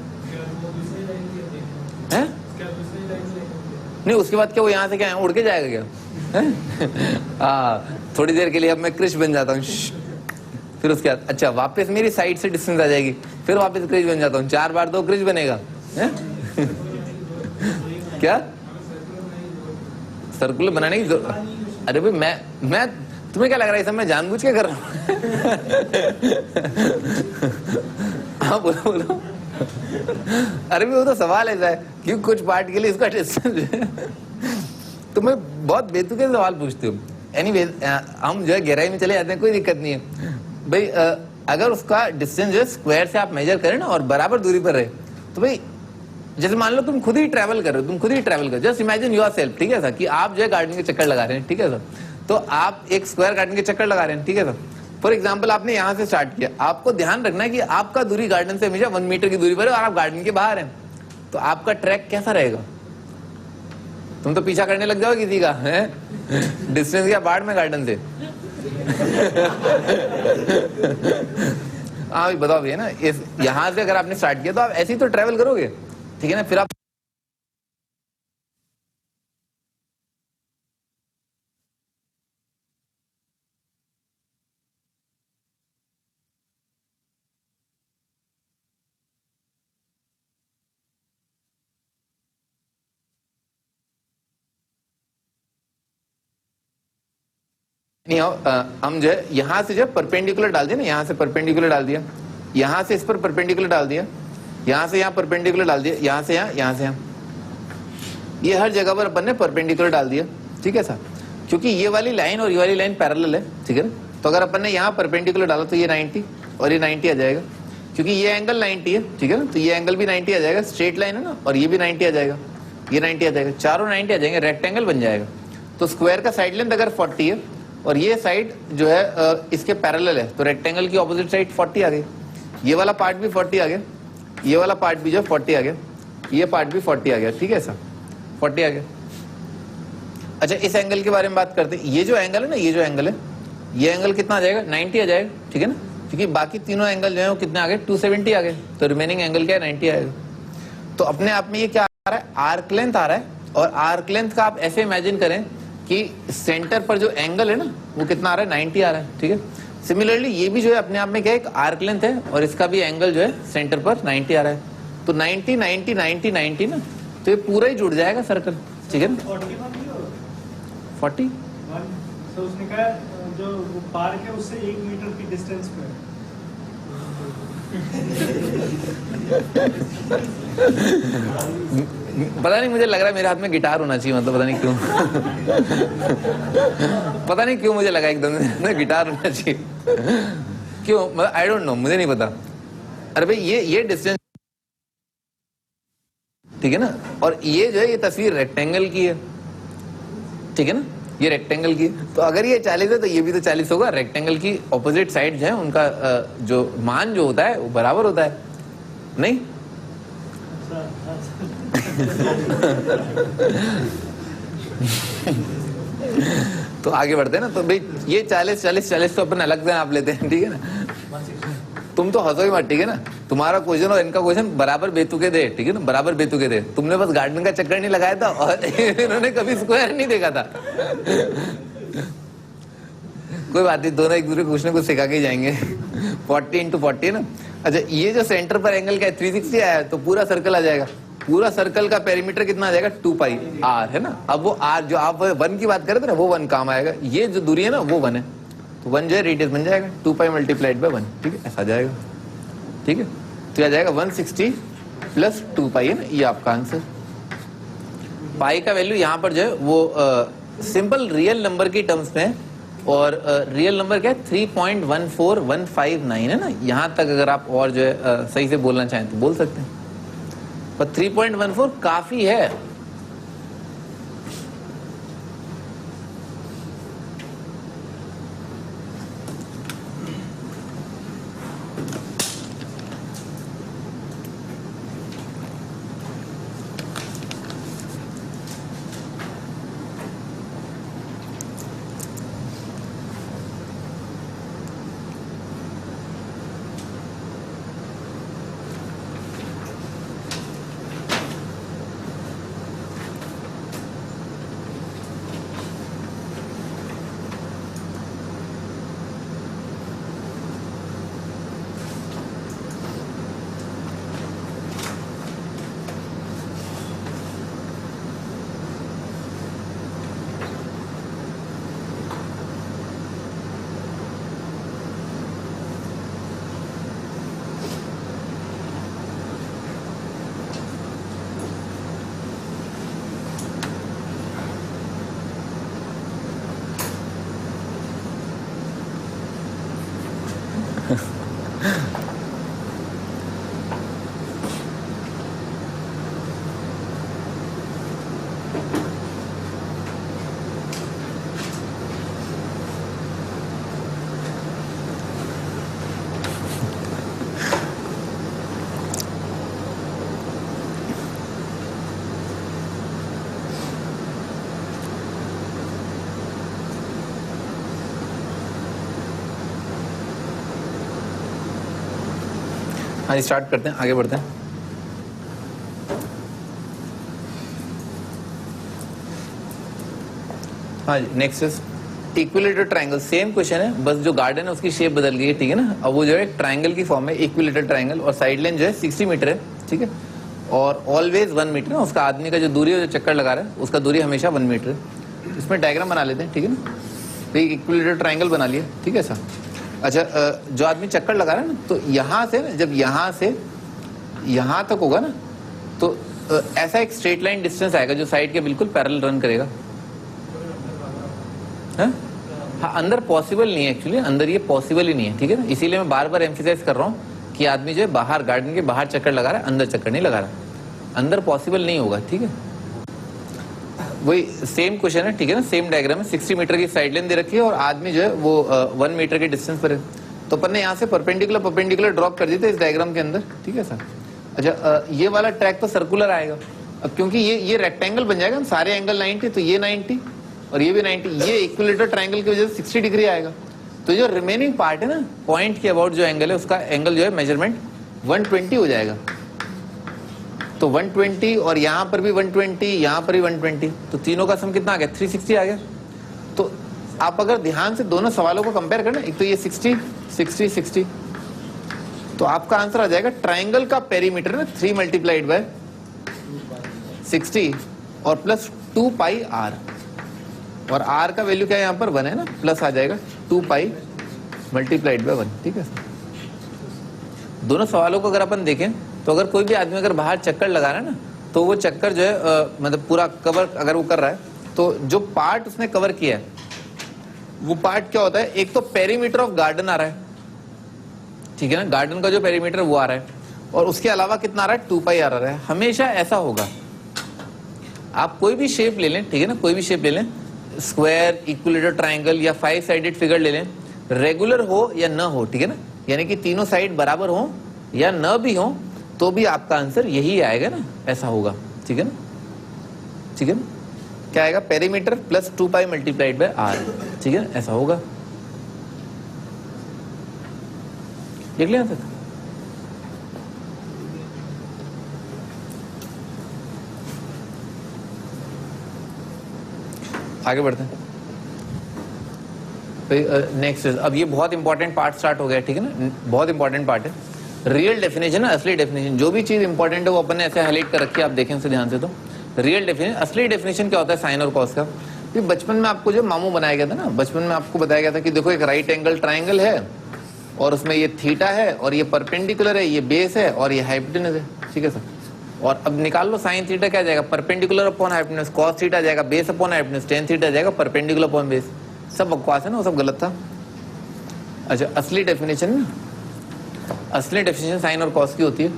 नहीं, उसके बाद क्या वो यहां से क्या उड़ के जाएगा क्या? थोड़ी देर के लिए अब मैं क्रिश बन जाता हूँ, फिर उसके बाद अच्छा वापस मेरी साइड से डिस्टेंस आ जाएगी, फिर वापस क्रिश बन जाता हूँ। 4 बार तो क्रिश बनेगा। क्या सर्कुलर बनाने की जरूरत? अरे भाई मैं तुम्हें क्या लग रहा है सब मैं जानबूझ के कर रहा हूँ? हाँ बोलो बोलो। अरे भी वो तो सवाल ऐसा है कि कुछ पार्ट के लिए इसका डिस्टेंस जो है, तो मैं बहुत बेतुके सवाल पूछती हूँ। एनीवे हम जो है गहराई में चले जाते हैं, कोई दिक्कत नहीं है भाई। अगर उसका डिस्टेंस जो है स्क्वायर से आप मेजर करें ना और बराबर दूरी पर रहे, तो भाई जैसे मान लो तुम खुद ही ट्रैवल कर रहे हो, तुम खुद ही ट्रैवल कर, जस्ट इमेजिन योर सेल्फ, ठीक है सर, कि आप जो है गार्डन के चक्कर लगा रहे हैं, ठीक है सर, तो आप एक स्क्वायर गार्डन के चक्कर लगा रहे हैं, ठीक है सर। फॉर एग्जाम्पल आपने यहाँ से स्टार्ट किया, आपको ध्यान रखना है कि आपका दूरी गार्डन से हमेशा 1 मीटर की दूरी पर है और आप गार्डन के बाहर हैं, तो आपका ट्रैक कैसा रहेगा? तुम तो पीछा करने लग जाओ किसी का, है डिस्टेंस क्या बाढ़ में गार्डन से। हाँ बताओ भैया ना, इस यहाँ से अगर आपने स्टार्ट किया तो आप ऐसे ही तो ट्रैवल करोगे, ठीक है ना, फिर आप नहीं हम जो है यहाँ से जो परपेंडिकुलर डाल दिया ना, यहाँ से परपेंडिकुलर डाल दिया, यहाँ से इस पर परपेंडिकुलर डाल दिया, यहाँ से यहाँ परपेंडिकुलर डाल दिया, यहाँ से यहाँ, यहाँ से यहाँ, ये हर जगह पर अपन ने परपेंडिकुलर डाल दिया, ठीक है सर, क्योंकि ये वाली लाइन और ये वाली लाइन पैरेलल है, ठीक है ना। तो अगर अपन ने यहाँ परपेंडिकुलर डाला तो ये 90 और ये 90 आ जाएगा, क्योंकि ये एंगल 90 है, ठीक है ना, तो ये एंगल भी 90 आ जाएगा, स्ट्रेट लाइन है ना, और ये भी 90 आ जाएगा, ये 90 आ जाएगा, चारों 90 आ जाएंगे, रेक्टेंगल बन जाएगा। तो स्क्वायर का साइड लेंथ अगर 40 है और ये साइड जो है इसके पैरेलल है, तो रेक्टेंगल की ऑपोजिट साइड 40 आ गई, ये वाला पार्ट भी 40 आ गया, ये वाला पार्ट भी जो 40 आ गया, ये पार्ट भी 40 आ गया, ठीक है सर, 40 आ गया। अच्छा इस एंगल के बारे में बात करते हैं, ये जो एंगल है ना, ये जो एंगल है, ये एंगल कितना आ जाएगा? 90 आ जाएगा, ठीक है ना, क्योंकि बाकी तीनों एंगल जो है वो कितने आ गए? 270 आ गए, तो रिमेनिंग एंगल क्या है? 90 आएगा। तो अपने आप में ये क्या आ रहा है? आर्क लेंथ आ रहा है, और आर्क लेंथ का आप ऐसे इमेजिन करें कि सेंटर पर जो एंगल है ना वो कितना आ रहा है? 90 आ रहा है, ठीक है। सिमिलरली ये भी जो है अपने आप में क्या है? एक आर्क लेंथ है, और इसका भी एंगल जो है सेंटर पर 90 आ रहा है, तो 90 90 90 90 ना, तो ये पूरा ही जुड़ जाएगा सर्कल, ठीक है ना। 40 तो उसने कहा जो वो पार्क है उससे 1 मीटर की डिस्टेंस पे है। पता नहीं, मुझे लग रहा है मेरे हाथ में गिटार होना चाहिए, मतलब पता नहीं क्यों। पता नहीं क्यों मुझे लगा एकदम से गिटार होना चाहिए, क्यों, मतलब आई डोंट नो, मुझे नहीं पता। अरे भाई ये डिस्टेंस, ठीक है ना, और ये जो है ये तस्वीर रेक्टेंगल की है, ठीक है ना, ये रेक्टेंगल की, तो अगर ये 40 है तो ये भी तो 40 होगा। रेक्टेंगल की ऑपोजिट साइड जो है उनका जो मान जो होता है वो बराबर होता है, नहीं? तो आगे बढ़ते हैं ना, तो भाई ये 40 40 40 तो अपन अलग से नाप लेते हैं, ठीक है ना। तुम तो हंसो ही मत, ठीक है ना, तुम्हारा क्वेश्चन और इनका क्वेश्चन बराबर बेतुके दे, ठीक है ना, बराबर बेतुके दे। तुमने बस गार्डन का चक्कर नहीं लगाया था और इन्होंने कभी स्क्वायर नहीं देखा था। कोई बात नहीं, दोनों एक दूसरे कुछ ना कुछ सिखा के ही जाएंगे। 40 × 40 है ना। अच्छा ये जो सेंटर पर एंगल क्या है? 360 आया है, तो पूरा सर्कल आ जाएगा, पूरा सर्कल का पेरीमीटर कितना आ जाएगा? 2πr है ना। अब वो r जो आप 1 की बात कर रहे थे ना, वो 1 काम आएगा, ये जो दूरी है ना वो 1 है, तो 1 जो है रेडियस बन जाएगा 2π × 1, ठीक है, ऐसा आ जाएगा, ठीक है। तो आ जाएगा 160 + 2π है ना, ये आपका आंसर। पाई का वैल्यू यहाँ पर जो है वो सिंपल रियल नंबर की टर्म्स में, और रियल नंबर क्या है? 3.14159 है ना। यहाँ तक अगर आप और जो है सही से बोलना चाहें तो बोल सकते हैं, पर 3.14 काफी है। हाँ स्टार्ट करते हैं, आगे बढ़ते हैं। हाँ जी, next is equilateral triangle. Same question है, बस जो गार्डन है उसकी शेप बदल गई है, ठीक है ना। अब वो जो है ट्रायंगल की फॉर्म है, इक्विलेटरल ट्रायंगल, और साइड लाइन जो है 60 मीटर है, ठीक है, और ऑलवेज 1 मीटर है। उसका आदमी का जो दूरी है, जो चक्कर लगा रहा है, उसका दूरी हमेशा 1 मीटर है। इसमें डायग्राम बना लेते हैं, ठीक है ना। तो एक इक्विलेटरल ट्रायंगल बना लिया, ठीक है सर। अच्छा, जो आदमी चक्कर लगा रहा है ना, तो यहाँ से ना, जब यहाँ से यहाँ तक होगा ना, तो ऐसा एक स्ट्रेट लाइन डिस्टेंस आएगा जो साइड के बिल्कुल पैरेलल रन करेगा। हाँ, अंदर पॉसिबल नहीं है एक्चुअली, अंदर ये पॉसिबल ही नहीं है, ठीक है ना। इसीलिए मैं बार बार एम्फसाइज कर रहा हूँ कि आदमी जो है बाहर, गार्डन के बाहर चक्कर लगा रहा है, अंदर चक्कर नहीं लगा रहा। अंदर पॉसिबल नहीं होगा, ठीक है। वही सेम क्वेश्चन है, ठीक है ना, सेम डायग्राम है। 60 मीटर की साइड लाइन दे रखी है और आदमी जो है वो 1 मीटर के डिस्टेंस पर है। तो अपन ने यहाँ से परपेंडिकुलर ड्रॉप कर दिए थे इस डायग्राम के अंदर, ठीक है सर। अच्छा, ये वाला ट्रैक तो सर्कुलर आएगा। अब क्योंकि ये रेक्टेंगल बन जाएगा, सारे एंगल 90, तो ये 90 और ये भी 90, ये इक्विलेटरल ट्रायंगल की वजह से 60 डिग्री आएगा। तो जो रिमेनिंग पार्ट है ना, पॉइंट के अबाउट जो एंगल है, उसका एंगल जो है मेजरमेंट 120 हो जाएगा। तो 120 और यहाँ पर भी 120, यहाँ पर भी 120, तो तीनों का सम कितना आ गया? 360 आ गया। तो आप अगर ध्यान से दोनों सवालों को कंपेयर करना, एक तो ये 60, 60, 60, तो आपका आंसर आ जाएगा ट्रायंगल का पेरीमीटर ना 3 मल्टीप्लाइड बाय 60 और प्लस 2 पाई आर, और आर का वैल्यू क्या है यहाँ पर? 1 है ना, प्लस आ जाएगा 2 पाई मल्टीप्लाइड बाय 1, ठीक है। दोनों सवालों को अगर अपन देखें तो अगर कोई भी आदमी अगर बाहर चक्कर लगा रहा है ना, तो वो चक्कर जो है मतलब पूरा कवर अगर वो कर रहा है, तो जो पार्ट उसने कवर किया है वो पार्ट क्या होता है? एक तो पेरीमीटर ऑफ गार्डन आ रहा है, ठीक है ना, गार्डन का जो पेरीमीटर वो आ रहा है, और उसके अलावा कितना आ रहा है? 2 पाई आ रहा है। हमेशा ऐसा होगा, आप कोई भी शेप ले लें, ठीक है ना, कोई भी शेप ले लें, स्क्वायर, इक्विलेटरल ट्रायंगल या 5 साइडेड फिगर ले लें, रेगुलर हो या न हो, ठीक है ना, यानी कि तीनों साइड बराबर हो या न भी हो, तो भी आपका आंसर यही आएगा ना, ऐसा होगा, ठीक है ना, ठीक है ना। क्या आएगा? Perimeter plus 2 pi multiplied by R, ठीक है, ऐसा होगा। देख लिया तक? आगे बढ़ते हैं। नेक्स्ट अब ये बहुत इंपॉर्टेंट पार्ट स्टार्ट हो गया, ठीक है ना, बहुत इंपॉर्टेंट पार्ट है। रियल डेफिनेशन, असली डेफिनेशन, जो भी चीज इंपॉर्टेंट है वो अपन ने ऐसे हाईलाइट कर रखी है, आप देखें उसे ध्यान से। तो रियल डेफिनेशन, असली डेफिनेशन क्या होता है साइन और कॉस का? ये बचपन में आपको जो मामू बनाया गया था ना, बचपन में आपको बताया गया था कि देखो एक राइट एंगल ट्राइंगल है और उसमें ये थीटा है और ये परपेंडिकुलर है, ये बेस है और ये हाइपोटेनस है, ठीक है सर। और अब निकाल लो साइन थीटा क्या जाएगा? Perpendicular upon hypotenuse. Cos theta जाएगा base upon hypotenuse. Tan theta जाएगा परपेंडिकुलर अपॉन बेस। सब बकवास है ना, वो सब गलत था। अच्छा, असली डेफिनेशन ना, असली डेफिनेशन साइन और कॉस की होती है।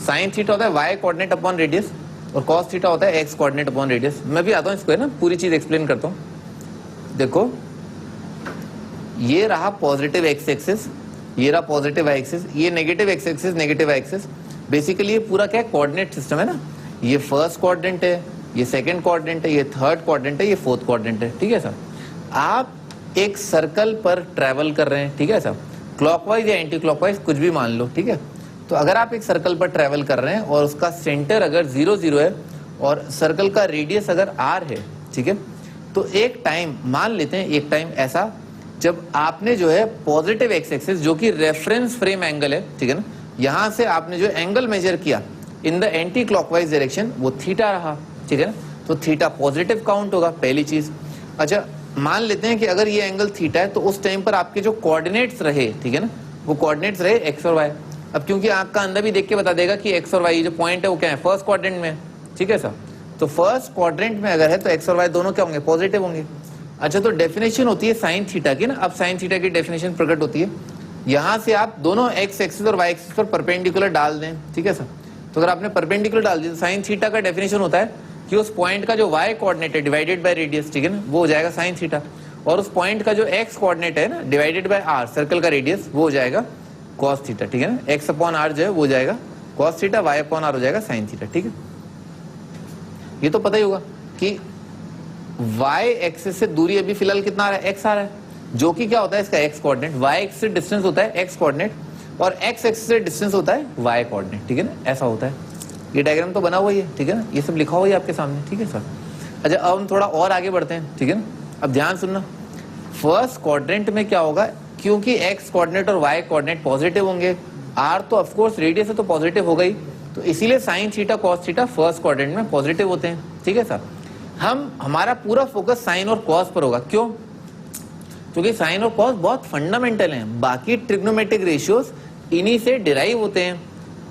साइन थीटा होता है वाई कोऑर्डिनेट अपॉन रेडियस और कॉस थीटा होता है एक्स कोऑर्डिनेट अपॉन रेडियस। मैं भी आता हूँ इसको, है ना, पूरी चीज एक्सप्लेन करता हूँ। देखो, ये रहा पॉजिटिव एक्स एक्सिस, ये रहा पॉजिटिव वाई एक्सिस, ये negative x axis, negative y axis. Basically ये पूरा क्या है? कोऑर्डिनेट सिस्टम है ना। ये फर्स्ट कोऑर्डिनेट है, ये सेकंड कोऑर्डिनेट है, ये थर्ड कोऑर्डिनेट है, ये फोर्थ कोऑर्डिनेट है, ठीक है सर। आप एक सर्कल पर ट्रैवल कर रहे हैं, ठीक है सर, क्लॉकवाइज या एंटी क्लॉकवाइज कुछ भी मान लो, ठीक है। तो अगर आप एक सर्कल पर ट्रैवल कर रहे हैं और उसका सेंटर अगर 0 0 है और सर्कल का रेडियस अगर r है, ठीक है, तो एक टाइम मान लेते हैं, एक टाइम ऐसा जब आपने जो है पॉजिटिव एक्स एक्सिस जो कि रेफरेंस फ्रेम एंगल है, ठीक है ना, यहां से आपने जो एंगल मेजर किया in the anti clockwise direction, वो थीटा रहा, ठीक है ना। तो थीटा पॉजिटिव काउंट होगा, पहली चीज। अच्छा, मान लेते हैं कि अगर ये एंगल थीटा है तो उस टाइम पर आपके जो कोऑर्डिनेट्स रहे, ठीक है ना, वो कोऑर्डिनेट्स रहे एक्स और वाई। अब क्योंकि आपका अंदर भी देख के बता देगा कि एक्स और वाई जो पॉइंट है वो क्या है? फर्स्ट क्वाड्रेंट में, ठीक है सर। तो फर्स्ट क्वाड्रेंट में अगर है तो एक्स और वाई दोनों क्या होंगे? पॉजिटिव होंगे। अच्छा, तो डेफिनेशन होती है साइन थीटा की ना। अब साइन थीटा की डेफिनेशन प्रकट होती है, यहां से आप दोनों एक्स एक्सिस और वाई एक्सिस पर परपेंडिकुलर डाल दें, ठीक है सर। तो अगर आपने परपेंडिकुलर डाल दिया तो साइन थीटा का डेफिनेशन होता है कि उस पॉइंट का जो वाई कोऑर्डिनेट है डिवाइडेड बाय रेडियस, ठीक है ना, वो हो जाएगा साइन थीटा। और उस पॉइंट का जो एक्स कोऑर्डिनेट है ना डिवाइडेड बाय आर, सर्कल का रेडियस, वो हो जाएगा कॉस थीटा, ठीक है ना। एक्स अपॉन आर जो है वो हो जाएगा cos theta, y upon R हो जाएगा साइन थीटा, ठीक है। ये तो पता ही होगा कि वाई एक्सिस से दूरी अभी फिलहाल कितना आ रहा है? एक्स आ रहा है, जो कि क्या होता है इसका एक्स कोऑर्डिनेट। वाई एक्सिस से डिस्टेंस होता है एक्स कोऑर्डिनेट और एक्स एक्सिस से डिस्टेंस होता है वाई कोऑर्डिनेट, ठीक है ना, ऐसा होता है। ये डायग्राम तो बना हुआ ही है, ठीक है ना, ये सब लिखा हुआ है आपके सामने, ठीक है सर। अच्छा अब हम थोड़ा और आगे बढ़ते हैं, ठीक है ना। अब ध्यान सुनना, फर्स्ट क्वाड्रेंट में क्या होगा, क्योंकि एक्स कोऑर्डिनेट और वाई कोऑर्डिनेट पॉजिटिव होंगे, आर तो ऑफकोर्स रेडियस है तो पॉजिटिव होगा ही, तो इसीलिए sign theta cos theta first quadrant में पॉजिटिव होते हैं, ठीक है सर। हमारा पूरा फोकस साइन और कॉस पर होगा, क्यों? क्योंकि साइन और कॉस बहुत फंडामेंटल हैं, बाकी ट्रिग्नोमेट्रिक रेशियोज इन्हीं से डिराइव होते हैं।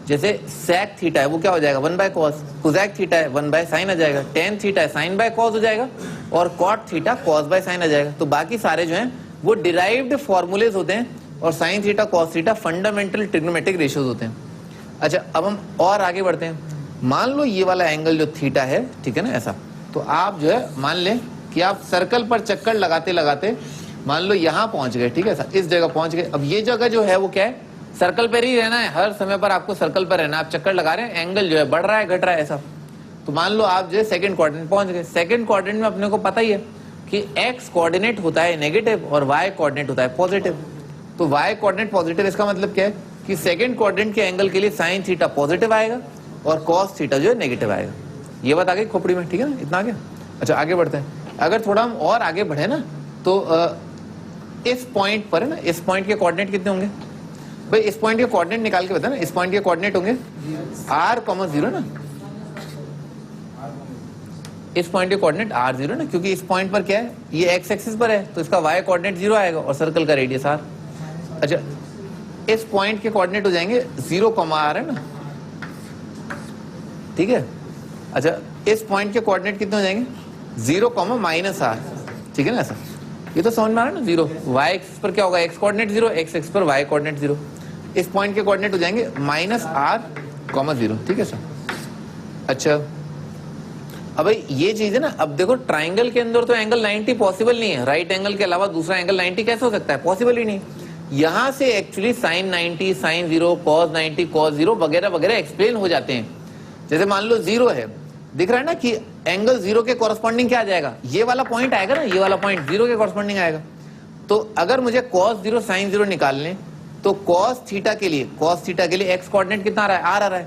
जैसे सेक थीटा है वो क्या हो जाएगा 1 बाय कॉस, कोसेक थीटा है 1 बाय साइन आ जाएगा, टेन थीटा है साइन बाय कॉस हो जाएगा, और cot theta cos by sine आ जाएगा। तो बाकी सारे जो हैं वो डिराइव्ड फॉर्मूलेज होते हैं, और sign theta cos theta fundamental trigonometric ratios होते हैं। अच्छा अब हम और आगे बढ़ते हैं। मान लो ये वाला एंगल जो थीटा है, ठीक है ना, ऐसा, तो आप जो है मान लें कि आप सर्कल पर चक्कर लगाते लगाते मान लो यहां पहुंच गए, ठीक है सर, इस जगह पहुंच गए। अब ये जगह जो है वो क्या है, सर्कल पर ही रहना है, हर समय पर आपको सर्कल पर रहना है, आप चक्कर लगा रहे हैं, एंगल जो है बढ़ रहा है घट रहा है ऐसा। तो मान लो आप जो है सेकंड क्वाड्रेंट पहुंच गए। सेकंड क्वाड्रेंट में अपने को पता ही है कि एक्स कोऑर्डिनेट होता है नेगेटिव और वाई कोऑर्डिनेट होता है पॉजिटिव। तो वाई कोऑर्डिनेट पॉजिटिव, इसका मतलब क्या है कि सेकंड क्वाड्रेंट के एंगल के लिए साइन थीटा पॉजिटिव आएगा और कॉस थीटा जो है नेगेटिव आएगा। ये बात आ गई खोपड़ी में, ठीक है ना, इतना आ गया। अच्छा आगे बढ़ते हैं। अगर थोड़ा हम और आगे बढ़े ना तो इस पॉइंट पर है ना, इस पॉइंट के कोऑर्डिनेट कितने होंगे भाई, इस पॉइंट के कोऑर्डिनेट निकाल के बता ना, इस पॉइंट के कोऑर्डिनेट होंगे r,0 ना, इस पॉइंट के कोऑर्डिनेट r0 ना, क्योंकि इस पॉइंट पर क्या है, ये x एक्सिस पर है तो इसका y कोऑर्डिनेट 0 आएगा और सर्कल का रेडियस r। अच्छा इस पॉइंट के कोऑर्डिनेट हो जाएंगे 0, r है ना, ठीक है। अच्छा इस पॉइंट के कोऑर्डिनेट कितने हो जाएंगे 0, -r, ठीक है ना, ऐसा। ये तो समझ में आ रहा है ना, 0 y एक्सिस पर क्या होगा, x कोऑर्डिनेट 0, x एक्सिस पर y कोऑर्डिनेट 0। इस पॉइंट के कोऑर्डिनेट हो जाएंगे -r, 0, ठीक है सर। अच्छा अब भाई ये चीज है ना, अब देखो ट्राइंगल के अंदर तो एंगल 90 पॉसिबल नहीं है, राइट एंगल के अलावा दूसरा एंगल 90 कैसे हो सकता है, पॉसिबल ही नहीं। यहां से actually sine 90, sine 0, cos 90, cos 0 वगैरह वगैरह एक्सप्लेन हो जाते हैं। जैसे मान लो 0 है, दिख रहा है ना कि एंगल 0 के कॉरस्पॉन्डिंग क्या आ जाएगा, ये वाला पॉइंट आएगा ना, ये वाला पॉइंट 0 के कॉरस्पॉन्डिंग आएगा। तो अगर मुझे cos 0 sin 0 निकालने, तो cos थीटा के लिए x कोऑर्डिनेट कितना आ रहा है, r आ रहा है,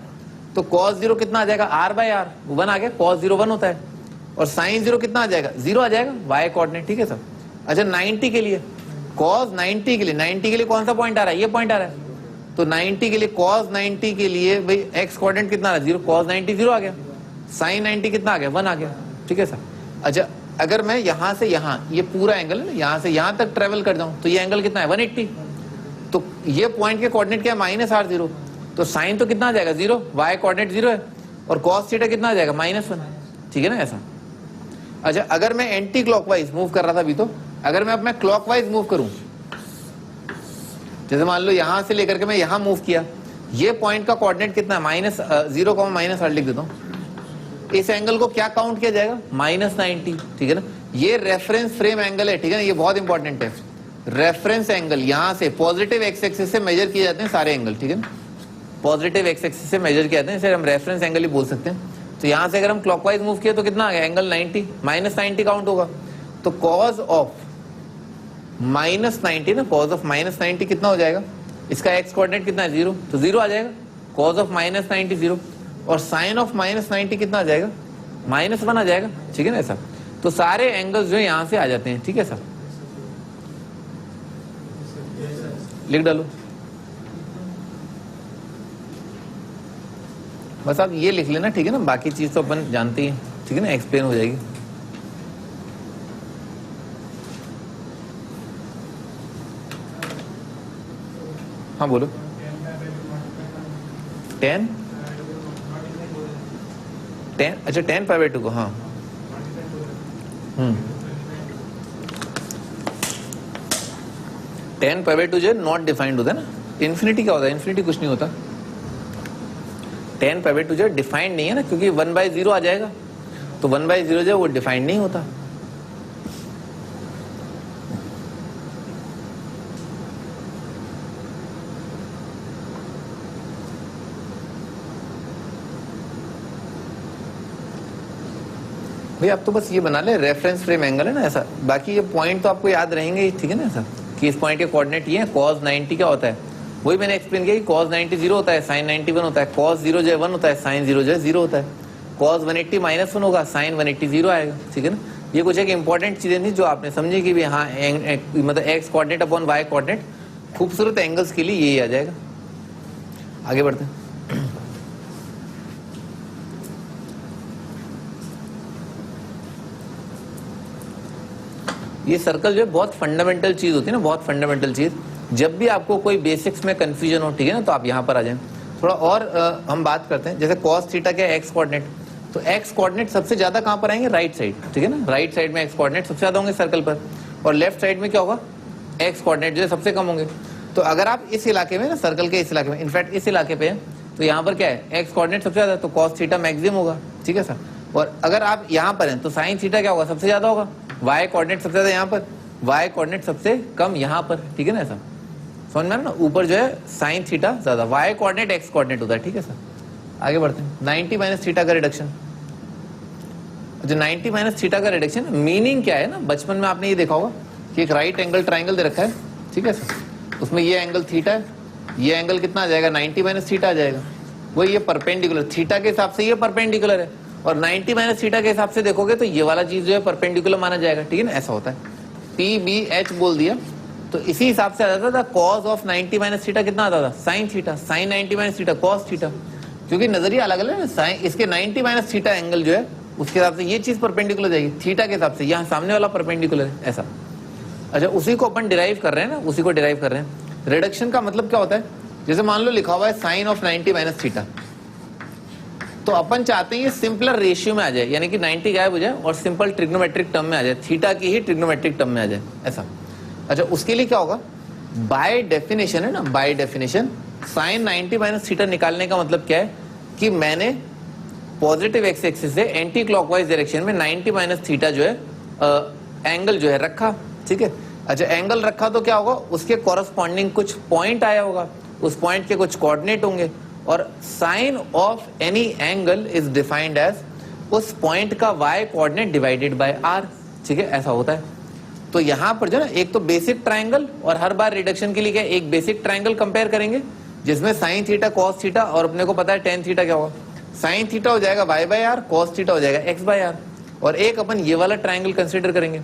तो cos 0 कितना आ जाएगा, r बाय r, 1 आ गया, cos 0 1 होता है, और sin 0 कितना आ जाएगा, 0 आ जाएगा, y कोऑर्डिनेट, ठीक है सर। अच्छा 90 के लिए, cos 90 के लिए कौन सा पॉइंट आ रहा है, ये पॉइंट आ रहा है, तो 90 के लिए cos 90 के लिए भाई x कोऑर्डिनेट कितना आ रहा है, 0, cos 90 0 आ गया, sin 90 कितना आ गया, 1 आ गया, ठीक है सर। अच्छा अगर मैं यहां से यहां, ये पूरा एंगल है ना, यहां से यहां तक ट्रेवल कर जाऊं तो ये एंगल कितना है 180, तो ये पॉइंट के कोऑर्डिनेट क्या है -r0, तो साइन तो कितना आ जाएगा 0, y कोऑर्डिनेट 0 है, और cos थीटा कितना आ जाएगा -1, ठीक है ना, ऐसा। अच्छा अगर मैं एंटी क्लॉकवाइज मूव कर रहा था अभी, तो अगर मैं अब मैं क्लॉकवाइज मूव करूं, जैसे मान लो यहां से लेकर के मैं यहां मूव किया, ये पॉइंट का कोऑर्डिनेट कितना है -0, -r लिख देता हूं, इस एंगल को क्या काउंट किया जाएगा -90, ठीक है ना। ये रेफरेंस फ्रेम एंगल है, ठीक है ना, ये बहुत इंपॉर्टेंट है। रेफरेंस एंगल यहां से पॉजिटिव एक्स एक्सिस से मेजर किए जाते हैं सारे एंगल, ठीक है ना, पॉजिटिव एक्स एक्सिस से मेजर किए जाते हैं, इसे हम रेफरेंस एंगल ही बोल सकते हैं। तो यहां से अगर हम क्लॉकवाइज मूव किए तो कितना आ गया, एंगल 90, -90 काउंट होगा, तो कॉज ऑफ -90 ना, कॉज ऑफ -90 कितना हो जाएगा, इसका एक्स कोऑर्डिनेट कितना है 0, तो 0 आ जाएगा, कॉज ऑफ -90 0, और साइन ऑफ -90 कितना आ जाएगा, -1 आ जाएगा, ठीक है ना ऐसा। तो सारे एंगल्स जो है यहां से आ जाते हैं, ठीक है सर, लिख डालो बस, आप ये लिख लेना, ठीक है ना, बाकी चीज तो अपन जानते ही, ठीक है ना, एक्सप्लेन हो जाएगी। हाँ बोलो, 10, अच्छा 10 π/2 को, हाँ 10 π/2 जो है नॉट डिफाइंड होता है ना, इन्फिनिटी क्या होता है, इन्फिनिटी कुछ नहीं होता, 10 π/2 जो है डिफाइंड नहीं है ना, क्योंकि 1/0 आ जाएगा, तो 1/0 जो है वो डिफाइंड नहीं होता। भाई आप तो बस ये बना ले, रेफरेंस फ्रेम एंगल है ना ऐसा, बाकी ये पॉइंट तो आपको याद रहेंगे, ठीक है ना ऐसा, कि इस पॉइंट के कोऑर्डिनेट ये है, cos 90 क्या होता है, वही मैंने एक्सप्लेन किया कि cos 90 0 होता है, sin 90 1 होता है, cos 0 जो है 1 होता है, sin 0 जो है 0 होता है, cos 180 -1 होगा, sin 180 0 आएगा, ठीक है ना। ये कुछ एक इंपॉर्टेंट चीजें थी जो आपने समझी कि भी हाँ मतलब x coordinate upon y coordinate, खूबसूरत एंगल्स के लिए यही आ जाएगा। आगे बढ़ते हैं। ये सर्कल जो है बहुत फंडामेंटल चीज होती है ना, बहुत फंडामेंटल चीज। जब भी आपको कोई बेसिक्स में कंफ्यूजन हो, ठीक है ना, तो आप यहाँ पर आ जाएं। थोड़ा और हम बात करते हैं, जैसे cos थीटा क्या है, x कोऑर्डिनेट, तो x कोऑर्डिनेट सबसे ज्यादा कहाँ पर आएंगे, राइट साइड, ठीक है ना, राइट साइड में x कोऑर्डिनेट सबसे ज्यादा होंगे सर्कल पर, और लेफ्ट साइड में क्या होगा, x कोऑर्डिनेट जो है सबसे कम होंगे। तो अगर आप इस इलाके में ना, सर्कल के इस इलाके में, इनफैक्ट इस इलाके पे, तो यहाँ पर क्या है, x कोऑर्डिनेट सबसे ज्यादा, तो cos थीटा मैक्सिमम होगा, ठीक है सर। और अगर आप यहाँ पर हैं तो sin थीटा क्या होगा, सबसे ज्यादा होगा, y कोऑर्डिनेट सबसे ज्यादा यहाँ पर, y कोऑर्डिनेट सबसे कम यहाँ पर, ठीक है ना, ऐसा समझ में ना, ऊपर जो है sin थीटा ज्यादा, y कोऑर्डिनेट x कोऑर्डिनेट होता है, ठीक है सर। आगे बढ़ते हैं। 90 माइनस थीटा का रिडक्शन, जो 90 माइनस थीटा का रिडक्शन मीनिंग क्या है ना, बचपन में आपने ये देखा होगा कि एक राइट एंगल ट्राइंगल दे रखा है, ठीक है सर, उसमें ये एंगल थीटा है, ये एंगल कितना आ जाएगा, 90 माइनस थीटा आ जाएगा, वो ये परपेंडिकुलर, थीटा के हिसाब से ये परपेंडिकुलर है, और 90 माइनस थीटा के हिसाब से देखोगे तो ये वाला चीज जो है परपेंडिकुलर माना जाएगा, ठीक है ना, ऐसा होता है। PBH बोल दिया तो इसी हिसाब से आ जाता था cos ऑफ 90 माइनस थीटा कितना आता था, sine theta, sine 90 minus theta cos theta, क्योंकि नजरिया अलग अलग है ना, साइन इसके 90 माइनस थीटा एंगल जो है उसके हिसाब से ये चीज परपेंडिकुलर जाएगी, थीटा के हिसाब से यहाँ सामने वाला परपेंडिकुलर है, ऐसा। अच्छा, उसी को अपन डिराइव कर रहे हैं ना, उसी को डिराइव कर रहे हैं। रिडक्शन का मतलब क्या होता है, जैसे मान लो लिखा हुआ है साइन ऑफ 90 माइनस थीटा, तो अपन चाहते हैं ये सिंपलर रेशियो में आ जाए, यानी कि 90 गायब हो जाए और सिंपल ट्रिग्नोमेट्रिक टर्म में आ जाए, थीटा की ही ट्रिग्नोमेट्रिक टर्म में आ जाए, ऐसा। अच्छा, उसके लिए क्या होगा, बाय डेफिनेशन है ना, by definition sine 90 minus theta निकालने का मतलब क्या है कि मैंने पॉजिटिव एक्स एक्सिस से एंटी क्लॉकवाइज डायरेक्शन में 90 माइनस थीटा जो है एंगल जो है रखा, ठीक है। अच्छा, एंगल रखा तो क्या होगा, उसके कॉरस्पॉन्डिंग कुछ पॉइंट आया होगा, उस पॉइंट के कुछ कोऑर्डिनेट होंगे, और sine of any angle is defined as उस पॉइंट का y coordinate divided by r, ठीक है, ऐसा होता है। तो यहाँ पर जो ना एक तो बेसिक ट्राइंगल, और हर बार रिडक्शन के लिए क्या एक बेसिक ट्राइंगल कंपेयर करेंगे जिसमें साइन थीटा cos थीटा, और अपने को पता है टेन थीटा क्या होगा, साइन थीटा हो जाएगा y by r, cos theta हो जाएगा x बाय r, और एक अपन ये वाला ट्राइंगल कंसिडर करेंगे,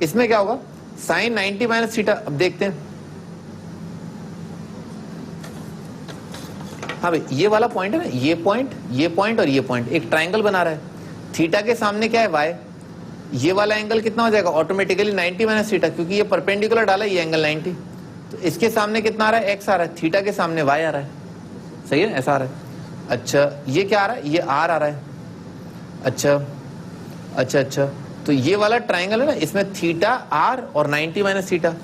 इसमें क्या होगा, साइन 90 माइनस थीटा। अब देखते हैं, हाँ भाई ये वाला पॉइंट है ना, ये पॉइंट और ये पॉइंट एक ट्राइंगल बना रहा है, थीटा के सामने क्या है, y, ये वाला एंगल कितना हो जाएगा ऑटोमेटिकली 90 माइनस थीटा, क्योंकि ये परपेंडिकुलर डाला है ये एंगल 90, तो इसके सामने कितना आ रहा है, x आ रहा है, थीटा के सामने y आ रहा है, सही है, ऐसा आ रहा है। अच्छा, ये क्या आ रहा है, ये r आ रहा है। अच्छा, तो ये वाला ट्राइंगल है ना, इसमें थीटा r और 90 माइनस थीटा,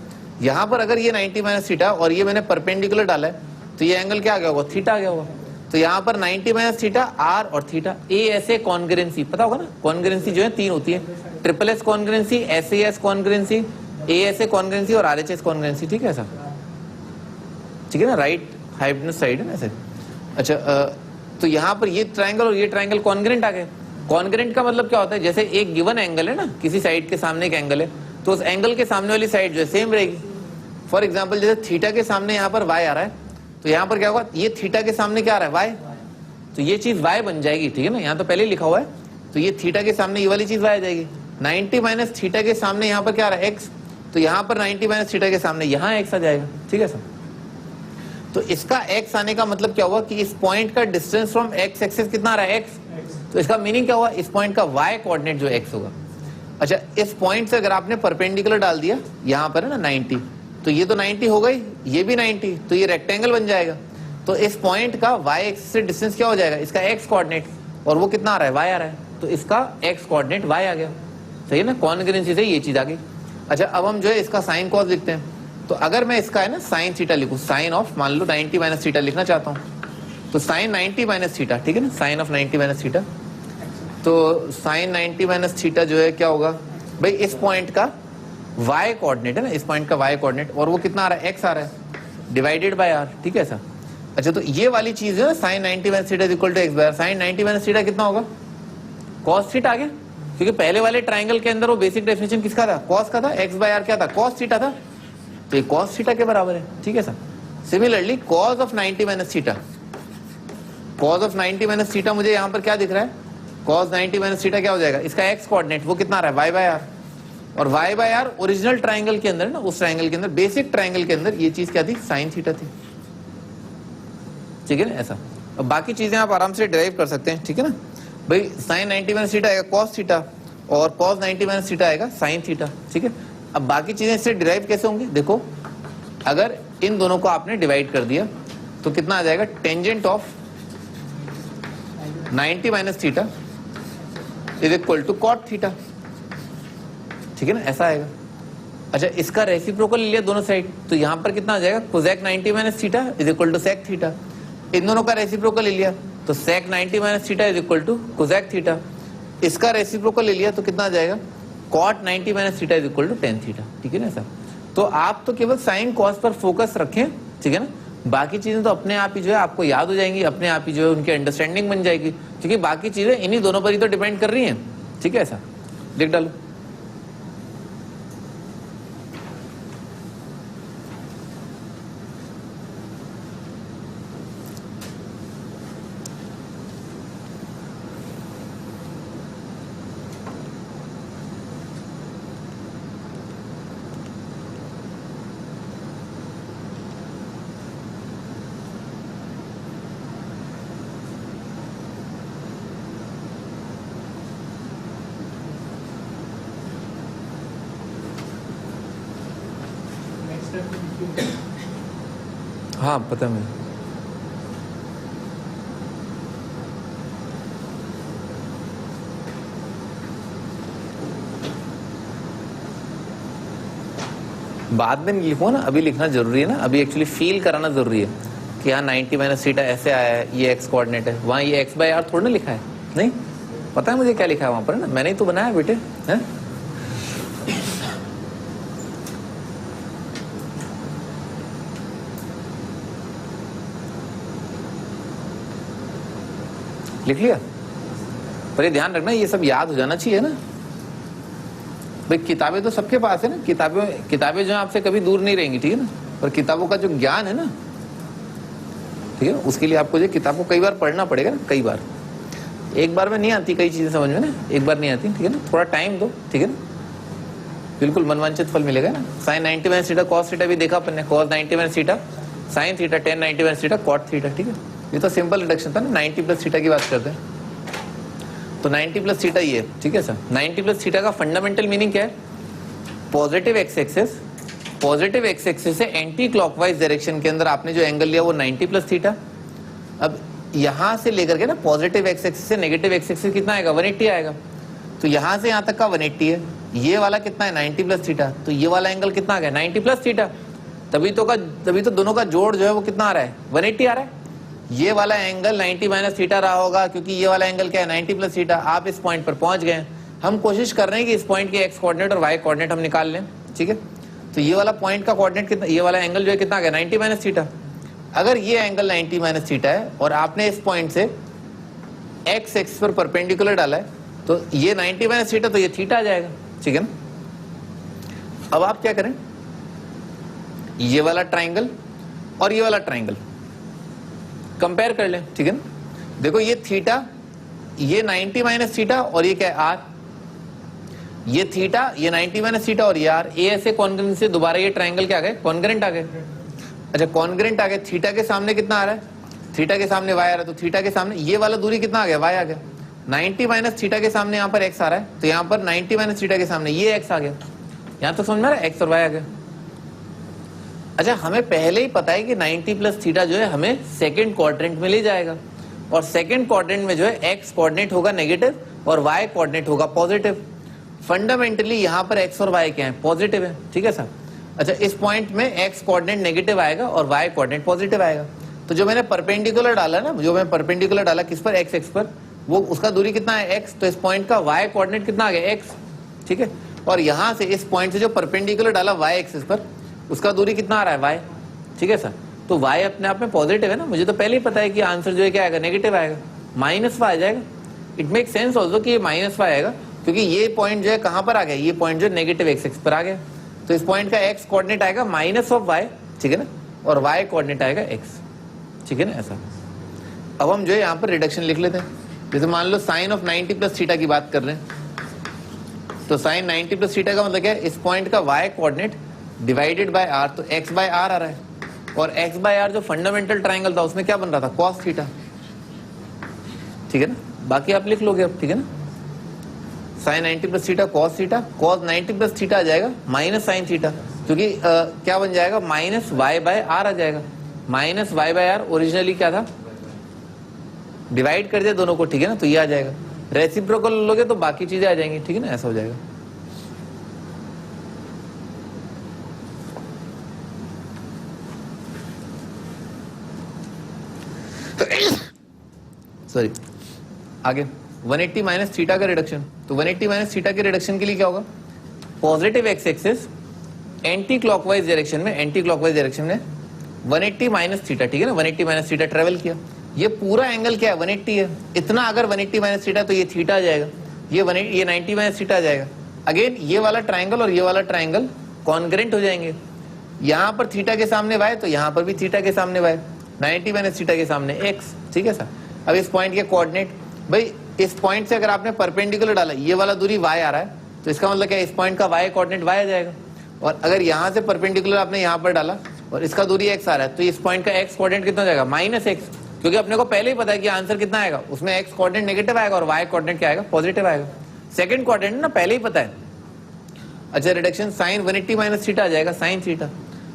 यहाँ पर अगर ये 90 माइनस थीटा और ये मैंने परपेंडिकुलर डाला है तो ये एंगल क्या आ गया होगा, थीटा आ गया होगा। तो यहाँ पर 90 माइनस थीटा, आर और थीटा, ए ऐसे कॉन्ग्रेंसी, पता होगा ना, कॉन्ग्रेंसी जो है 3 होती है, triple S congruency, S S congruency, A ऐसे कॉन्ग्रेंसी और आर एच एस कॉन्ग्रेंसी, ठीक है, ऐसा, ठीक है ना, राइट हाइपोटेन्यूज साइड है ना ऐसे। अच्छा, तो यहाँ पर ये ट्राइंगल और ये ट्राइंगल कॉन्ग्रेंट आ गए। कॉन्ग्रेंट का मतलब क्या होता है, जैसे एक गिवन एंगल है ना, किसी साइड के सामने एक एंगल है, तो उस एंगल के सामने वाली साइड जो है सेम रहेगी। फॉर एग्जाम्पल, जैसे थीटा के सामने यहाँ पर y आ रहा है, तो यहाँ पर क्या होगा, ये थीटा के सामने क्या आ रहा है, y, तो ये चीज y बन जाएगी, ठीक है ना, यहाँ तो पहले लिखा हुआ है, तो ये थीटा के सामने ये वाली चीज y आ जाएगी। 90 माइनस थीटा के सामने यहाँ पर क्या आ रहा है, x, तो यहाँ पर 90 माइनस थीटा के सामने यहाँ x आ जाएगा, ठीक है सर। तो इसका x आने का मतलब क्या हुआ कि इस पॉइंट का डिस्टेंस फ्रॉम x एक्सिस कितना आ रहा है, x, तो इसका मीनिंग क्या हुआ, इस पॉइंट का y कोऑर्डिनेट जो x होगा। अच्छा, इस पॉइंट से अगर आपने परपेंडिकुलर डाल दिया, यहाँ पर है ना 90, तो ये तो 90 हो गई, ये भी 90, तो ये रेक्टेंगल बन जाएगा। तो इस पॉइंट का y एक्सिस से डिस्टेंस क्या हो जाएगा, इसका x कोऑर्डिनेट, और वो कितना आ रहा है, y आ रहा है, तो इसका x कोऑर्डिनेट y आ गया, सही है ना, कॉन्ग्रेंसी से ये चीज आ गई। अच्छा, अब हम जो है इसका साइन कॉस लिखते हैं, तो अगर मैं इसका है ना साइन थीटा लिखूं, साइन ऑफ मान लो 90 माइनस थीटा लिखना चाहता हूँ, तो साइन 90 माइनस थीटा, ठीक है ना, साइन ऑफ 90 माइनस थीटा, तो साइन 90 माइनस थीटा जो है क्या होगा भाई, इस पॉइंट का y कोऑर्डिनेट है ना, इस पॉइंट का y कोऑर्डिनेट, और वो कितना आ रहा है, x आ रहा है, डिवाइडेड बाय r, ठीक है सर। अच्छा, तो ये वाली चीज है sine 90 minus theta equal to x by r, sine 90 minus theta कितना होगा, cos थीटा आ गया, क्योंकि पहले वाले ट्राइंगल के अंदर वो बेसिक डेफिनेशन किसका था, cos का था, x बाय r क्या था, cos थीटा था, तो ये cos थीटा के बराबर है, ठीक है sir. Similarly cos of 90 minus theta, cos of 90 minus theta मुझे यहाँ पर क्या दिख रहा है, cos 90 माइनस थीटा क्या हो जाएगा, इसका x कोऑर्डिनेट वो कितना आ रहा है, y बाय आर, और y by R original triangle के अंदर ना, उस ट्राइंगल के अंदर, बेसिक ट्राइंगल के अंदर ये चीज क्या थी, साइन थीटा थी, ठीक है ना ऐसा। अब बाकी चीजें आप आराम से डिराइव कर सकते हैं, ठीक है ना भाई, साइन 90 माइनस थीटा आएगा cos थीटा और cos 90 माइनस थीटा आएगा साइन थीटा, ठीक है। अब बाकी चीजें इससे डिराइव कैसे होंगी, देखो अगर इन दोनों को आपने डिवाइड कर दिया तो कितना आ जाएगा, tangent of 90 minus theta is equal to cot theta, ठीक है ना ऐसा आएगा। अच्छा इसका रेसिप्रोकल ले लिया दोनों साइड, तो यहां पर कितना आ जाएगा, cosec 90 minus theta is equal to sec theta, इन दोनों का रेसिप्रोकल ले लिया तो sec 90 minus theta is equal to cosec theta, इसका रेसिप्रोकल ले लिया तो कितना आ जाएगा, cot 90 minus theta is equal to tan theta, ठीक है ना ऐसा। तो आप तो केवल साइन कॉस पर फोकस रखें, ठीक है ना, बाकी चीजें तो अपने आप ही जो है आपको याद हो जाएंगी, अपने आप ही जो है उनकी अंडरस्टैंडिंग बन जाएगी, क्योंकि बाकी चीजें इन्हीं दोनों पर ही तो डिपेंड कर रही हैं, ठीक है ऐसा। लिख डालो। नेक्स्ट स्टेप हाँ पता है मुझे। बाद में लिखो ना, अभी लिखना जरूरी है ना, अभी एक्चुअली फील कराना जरूरी है कि हाँ 90 माइनस थीटा ऐसे आया है, ये एक्स कोऑर्डिनेट है, वहाँ ये एक्स बाय आर थोड़ा ना लिखा है, नहीं पता है मुझे क्या लिखा है वहां पर ना, मैंने ही तो बनाया बेटे है। लिख लिया, पर ये ध्यान रखना ये सब याद हो जाना चाहिए ना भाई, किताबें तो सबके पास है ना, किताबें जो है आपसे कभी दूर नहीं रहेंगी, ठीक है ना, पर किताबों का जो ज्ञान है ना, ठीक है, उसके लिए आपको जो किताब को कई बार पढ़ना पड़ेगा ना, कई बार, एक बार में नहीं आती कई चीजें समझ में ना, एक बार नहीं आती, ठीक है ना, थोड़ा टाइम दो, ठीक है ना, बिल्कुल मनवांछित फल मिलेगा ना। Sine 90 minus theta cos theta भी देखा अपन ने, cos 90 minus theta sine theta, tan 90 minus theta cot theta, ठीक है, ये तो सिंपल रिडक्शन था ना, 90 प्लस थीटा की बात करते हैं तो 90 प्लस थीटा ये, ठीक है सर। 90 प्लस थीटा का फंडामेंटल मीनिंग क्या है, पॉजिटिव एक्स एक्सिस से एंटी क्लॉकवाइज डायरेक्शन के अंदर आपने जो एंगल लिया वो 90 प्लस थीटा। अब यहां से लेकर के ना पॉजिटिव एक्स एक्सिस से नेगेटिव एक्स एक्सिस कितना आएगा, 180 आएगा, तो यहां से यहां तक का 180 है, ये वाला कितना है 90 प्लस थीटा, तो ये वाला एंगल कितना आ गया 90 प्लस थीटा, तभी तो दोनों का जोड़ जो है वो कितना आ रहा है 180 आ रहा है। ये वाला एंगल 90 माइनस थीटा रहा होगा क्योंकि ये वाला एंगल क्या है 90 प्लस थीटा। आप इस पॉइंट पर पहुंच गए, हम कोशिश कर रहे हैं कि इस पॉइंट के एक्स कोऑर्डिनेट और वाई कोऑर्डिनेट हम निकाल लें, ठीक है। तो ये वाला पॉइंट का कोऑर्डिनेट कितना, ये वाला एंगल जो है कितना आ गया 90 माइनस थीटा। अगर ये एंगल 90 माइनस थीटा है और आपने इस पॉइंट से एक्स एक्सिस पर परपेंडिकुलर डाला है तो ये 90 माइनस थीटा, तो ये थीटा आ जाएगा, ठीक है ना। अब आप क्या करें, ये वाला ट्राइंगल और ये वाला ट्राइंगल कंपेयर कर लें, ठीक है ना। देखो ये थीटा, ये 90 माइनस थीटा और ये क्या है आर, ये थीटा, ये 90 माइनस थीटा और ये आर, ए ऐसे कॉन्ग्रेंट से दोबारा ये ट्राइंगल क्या आ गए कॉन्ग्रेंट आ गए। अच्छा कॉन्ग्रेंट आ गए, थीटा के सामने कितना आ रहा है, थीटा के सामने वाई आ रहा है, तो थीटा के सामने ये वाला दूरी कितना आ गया वाई आ गया। 90 माइनस थीटा के सामने यहाँ पर एक्स आ रहा है, तो यहाँ पर 90 माइनस थीटा के सामने ये एक्स आ गया, यहाँ तो समझ में आ रहा है एक्स और वाई आ गया। अच्छा हमें पहले ही पता है कि 90 प्लस थीटा जो है हमें सेकंड क्वाड्रेंट में ले जाएगा और सेकंड क्वाड्रेंट में जो है एक्स कोऑर्डिनेट होगा नेगेटिव और वाई कोऑर्डिनेट होगा पॉजिटिव। फंडामेंटली यहाँ पर एक्स और वाई क्या है पॉजिटिव है, ठीक है सर। अच्छा इस पॉइंट में एक्स कोऑर्डिनेट नेगेटिव आएगा और वाई कोऑर्डिनेट पॉजिटिव आएगा। तो जो मैंने परपेंडिकुलर डाला ना, जो मैं परपेंडिकुलर डाला किस पर एक्स एक्स पर, वो उसका दूरी कितना है एक्स, तो इस पॉइंट का वाई कोऑर्डिनेट कितना आ गया एक्स, ठीक है। और यहाँ से इस पॉइंट से जो परपेंडिकुलर डाला वाई एक्सिस पर उसका दूरी कितना आ रहा है वाई, ठीक है सर। तो वाई अपने आप में पॉजिटिव है ना, मुझे तो पहले ही पता है कि आंसर जो है क्या आएगा नेगेटिव आएगा, माइनस वाई आ जाएगा। इट मेक सेंस ऑल्सो कि ये माइनस वाई आएगा क्योंकि ये पॉइंट जो है कहां पर आ गया, ये पॉइंट जो नेगेटिव एक्स एक्स पर आ गया, तो इस पॉइंट का एक्स कोऑर्डिनेट आएगा माइनस ऑफ वाई, ठीक है ना। और y कोऑर्डिनेट आएगा x, ठीक है ना ऐसा। अब हम जो है यहाँ पर रिडक्शन लिख लेते हैं। जैसे मान लो साइन ऑफ 90 प्लस थीटा की बात कर रहे हैं, तो साइन 90 प्लस थीटा का मतलब क्या है, इस पॉइंट का y coordinate divided by r, तो x बाय r आ रहा है, और x बाय r जो फंडामेंटल ट्राइंगल था उसमें क्या बन रहा था, cos थीटा, ठीक है ना। बाकी आप लिख लोगे अब, ठीक है ना। Sine 90 plus theta cos theta, cos 90 plus theta आ जाएगा माइनस साइन थीटा, क्योंकि क्या बन जाएगा, माइनस y बाय r आ जाएगा। Minus y by r originally क्या था, डिवाइड कर दिया दोनों को, ठीक है ना, तो ये आ जाएगा। रेसिप्रोकल लोगे तो बाकी चीजें आ जाएंगी, ठीक है ना, ऐसा हो जाएगा। सॉरी, आगे 180 माइनस थीटा का रिडक्शन। तो 180 माइनस थीटा के रिडक्शन के लिए क्या होगा, positive x axis anti clockwise direction में, 180 माइनस थीटा, ठीक है ना, 180 माइनस थीटा ट्रेवल किया। ये पूरा एंगल क्या है, 180 है, इतना अगर 180 माइनस थीटा तो ये थीटा आ जाएगा, ये 90 माइनस थीटा आ जाएगा। अगेन ये वाला ट्राइंगल और ये वाला ट्राइंगल कॉन्ग्रेंट हो जाएंगे। यहाँ पर थीटा के सामने वाई, तो यहाँ पर भी थीटा के सामने वाई, 90 माइनस थीटा के सामने एक्स, ठीक है सर। अब इस पॉइंट के कोऑर्डिनेट, भाई इस पॉइंट से अगर आपने परपेंडिकुलर डाला, ये वाला दूरी y आ रहा है, तो इसका मतलब क्या है, इस पॉइंट का y कोऑर्डिनेट y आ जाएगा। और अगर यहाँ से परपेंडिकुलर आपने यहाँ पर डाला और इसका दूरी x आ रहा है, तो इस पॉइंट का x कोऑर्डिनेट कितना हो जाएगा, माइनस x, क्योंकि अपने को पहले ही पता है कि आंसर कितना आएगा, उसमें x कोऑर्डिनेट नेगेटिव आएगा और y कोऑर्डिनेट क्या आएगा, पॉजिटिव आएगा। सेकंड कोऑर्डिनेट ना पहले ही पता है। अच्छा, रिडक्शन साइन 180 माइनस थीटा आ जाएगा, साइन थीटा,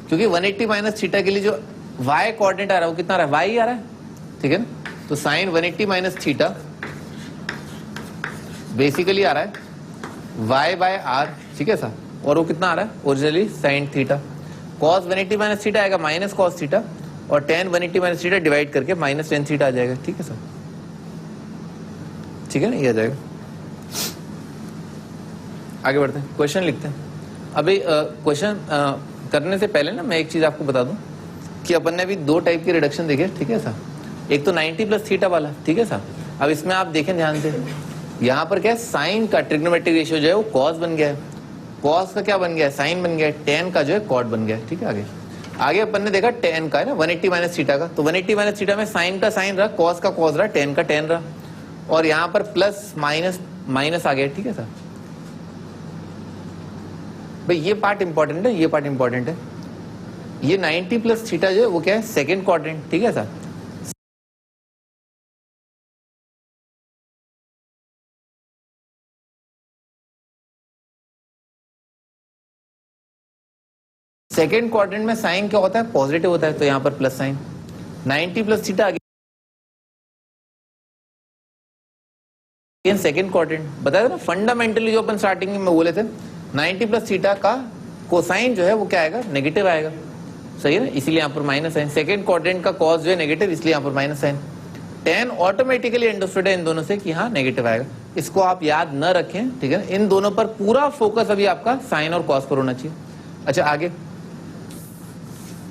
क्योंकि 180 माइनस थीटा के लिए जो y कोऑर्डिनेट आ रहा है वो कितना आ रहा है, y आ रहा है, ठीक है ना। तो साइन 180 माइनस थीटा बेसिकली आ रहा है y बाय r, ठीक है सर, और वो कितना आ रहा है originally sign theta. cos 180 minus theta आएगा माइनस cos थीटा, और tan 180 माइनस थीटा डिवाइड करके माइनस tan थीटा आ जाएगा, ठीक है सर, ठीक है ना, ये आ जाएगा। आगे बढ़ते हैं, क्वेश्चन लिखते हैं। अभी क्वेश्चन करने से पहले ना मैं एक चीज आपको बता दूं कि अपन ने अभी दो टाइप के रिडक्शन देखे, ठीक है सर। एक तो 90 प्लस थीटा वाला, ठीक है सर। अब इसमें आप देखें ध्यान से, यहाँ पर क्या है, साइन का ट्रिग्नोमेट्रिक रेशियो जो है वो cos बन गया है, cos का क्या बन गया है, साइन बन गया है, tan का जो है cot बन गया है, ठीक है। आगे अपन ने देखा tan का है ना 180 माइनस थीटा का, तो 180 माइनस थीटा में साइन का साइन रहा, cos का cos रहा, tan का tan रहा, और यहाँ पर प्लस माइनस माइनस आ गया, ठीक है सर। भाई ये पार्ट इंपॉर्टेंट है, ये पार्ट इंपॉर्टेंट है। ये 90 प्लस थीटा जो है वो क्या है, सेकेंड क्वाड्रेंट, ठीक है सर। सेकेंड क्वाड्रेंट में साइन क्या होता है, पॉजिटिव होता है, तो यहाँ पर plus sign 90 plus theta again second quadrant. बताया था ना फंडामेंटली जो अपन स्टार्टिंग में बोले थे, 90 प्लस थीटा का कोसाइन जो है वो क्या आएगा, नेगेटिव आएगा, सही है ना, इसलिए यहाँ पर माइनस साइन। सेकेंड क्वाड्रेंट का कॉस जो है नेगेटिव, इसलिए यहाँ पर minus sine. tan automatically understood है इन दोनों से कि हाँ नेगेटिव आएगा, इसको आप याद न रखें, ठीक है ना। इन दोनों पर पूरा फोकस अभी आपका साइन और कॉस पर होना चाहिए। अच्छा आगे,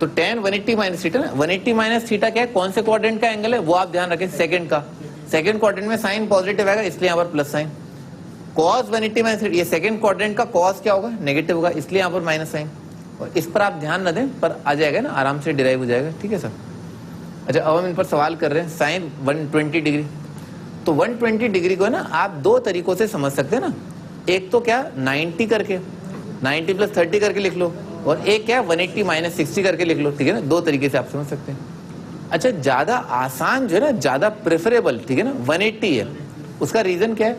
तो tan 180 minus theta, 180 minus theta क्या है, कौन से क्वाड्रेंट का एंगल है वो आप ध्यान रखें, सेकंड का। सेकंड क्वाड्रेंट में साइन पॉजिटिव आएगा, इसलिए यहाँ पर plus sign. cos 180 minus theta, ये सेकंड क्वाड्रेंट का cos क्या होगा, नेगेटिव होगा, इसलिए यहाँ पर माइनस साइन। और इस पर आप ध्यान न दें, पर आ जाएगा ना, आराम से डिराइव हो जाएगा, ठीक है सर। अच्छा अब हम इन पर सवाल कर रहे हैं, साइन 120 डिग्री। तो 120 डिग्री को ना आप दो तरीकों से समझ सकते हैं ना, एक तो क्या 90 करके, 90 प्लस 30 करके लिख लो, और एक क्या 180 माइनस 60 करके लिख लो, ठीक है ना। दो तरीके से आप समझ सकते हैं। अच्छा ज्यादा आसान जो है ना, ज्यादा प्रेफरेबल, ठीक है ना, 180 है। उसका रीजन क्या है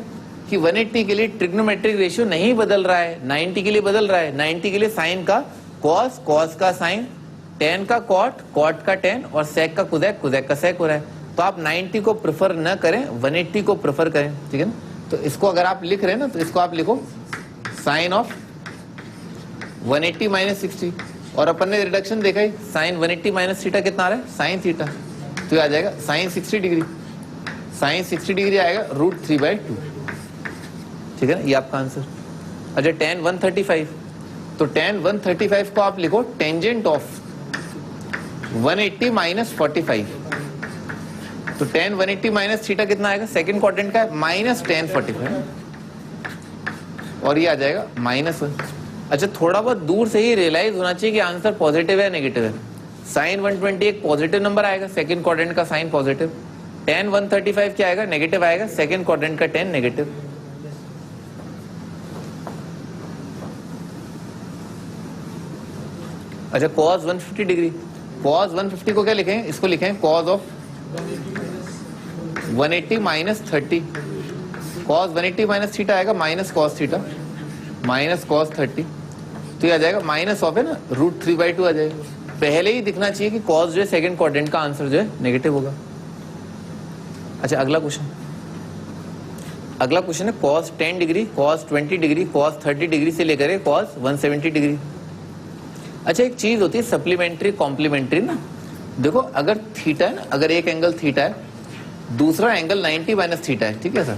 कि 180 के लिए ट्रिग्नोमेट्रिक रेशियो नहीं बदल रहा है, 90 के लिए बदल रहा है। 90 के लिए साइन का कॉस, कॉस का साइन, tan का कॉट, कॉट का tan, और सेक का कुदैक, कुदैक का सेक हो रहा है। तो आप 90 को प्रेफर न करें, 180 को प्रेफर करें, ठीक है ना। तो इसको अगर आप लिख रहे हैं ना, तो इसको आप लिखो साइन ऑफ 180 माइनस 60, और अपन ने रिडक्शन देखा है, साइन 180 माइनस थीटा कितना आ रहा है, साइन थीटा, तो आ जाएगा साइन 60 डिग्री, साइन 60 डिग्री आएगा √3/2, ठीक है ना, ये आपका आंसर। अच्छा tan 135, तो tan 135 को आप लिखो टेंजेंट ऑफ 180 माइनस 45, तो tan 180 माइनस थीटा कितना आएगा, सेकंड क्वाड्रेंट का माइनस tan 45, और ये आ जाएगा -1। अच्छा थोड़ा बहुत दूर से ही रियलाइज होना चाहिए कि आंसर पॉजिटिव है नेगेटिव है। साइन 120 एक पॉजिटिव नंबर आएगा, सेकंड क्वाड्रेंट का साइन पॉजिटिव। tan 135 क्या आएगा, नेगेटिव आएगा, सेकंड क्वाड्रेंट का tan नेगेटिव। अच्छा cos 150 डिग्री, cos 150 को क्या लिखें, इसको लिखें cos of 180 minus 30, cos 180 minus theta आएगा minus cos theta minus cos 30, तो ये आ जाएगा माइनस ऑफ है ना √3/2 आ जाएगा। पहले ही दिखना चाहिए कि cos जो है सेकंड क्वाड्रेंट का आंसर जो है नेगेटिव होगा। अच्छा अगला क्वेश्चन, अगला क्वेश्चन है cos 10 degree, cos 20 degree, cos 30 degree से लेकर के cos 170 डिग्री। अच्छा एक चीज होती है सप्लीमेंट्री कॉम्प्लीमेंट्री ना, देखो अगर थीटा है ना, अगर एक एंगल थीटा है, दूसरा एंगल 90 माइनस थीटा है, ठीक है सर,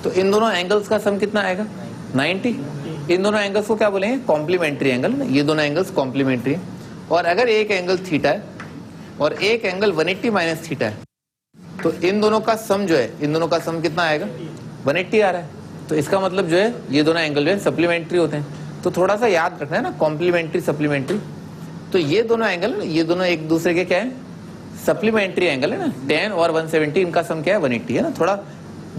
तो इन दोनों एंगल्स का सम कितना आएगा 90। इन दोनों एंगल्स को क्या बोलेंगे, कॉम्प्लीमेंट्री एंगल ना, ये दोनों एंगल्स कॉम्प्लीमेंट्री है। और अगर एक एंगल थीटा है और एक एंगल 180 माइनस थीटा है, तो इन दोनों का सम जो है, इन दोनों का सम कितना आएगा 180 आ रहा है, तो इसका मतलब जो है ये दोनों एंगल जो है सप्लीमेंट्री होते हैं। तो थोड़ा सा याद रखना है ना, कॉम्प्लीमेंट्री सप्लीमेंट्री, तो ये दोनों एंगल, ये दोनों एक दूसरे के क्या है, सप्लीमेंट्री एंगल है ना। 10 और 170 इनका सम क्या है 180 है ना। थोड़ा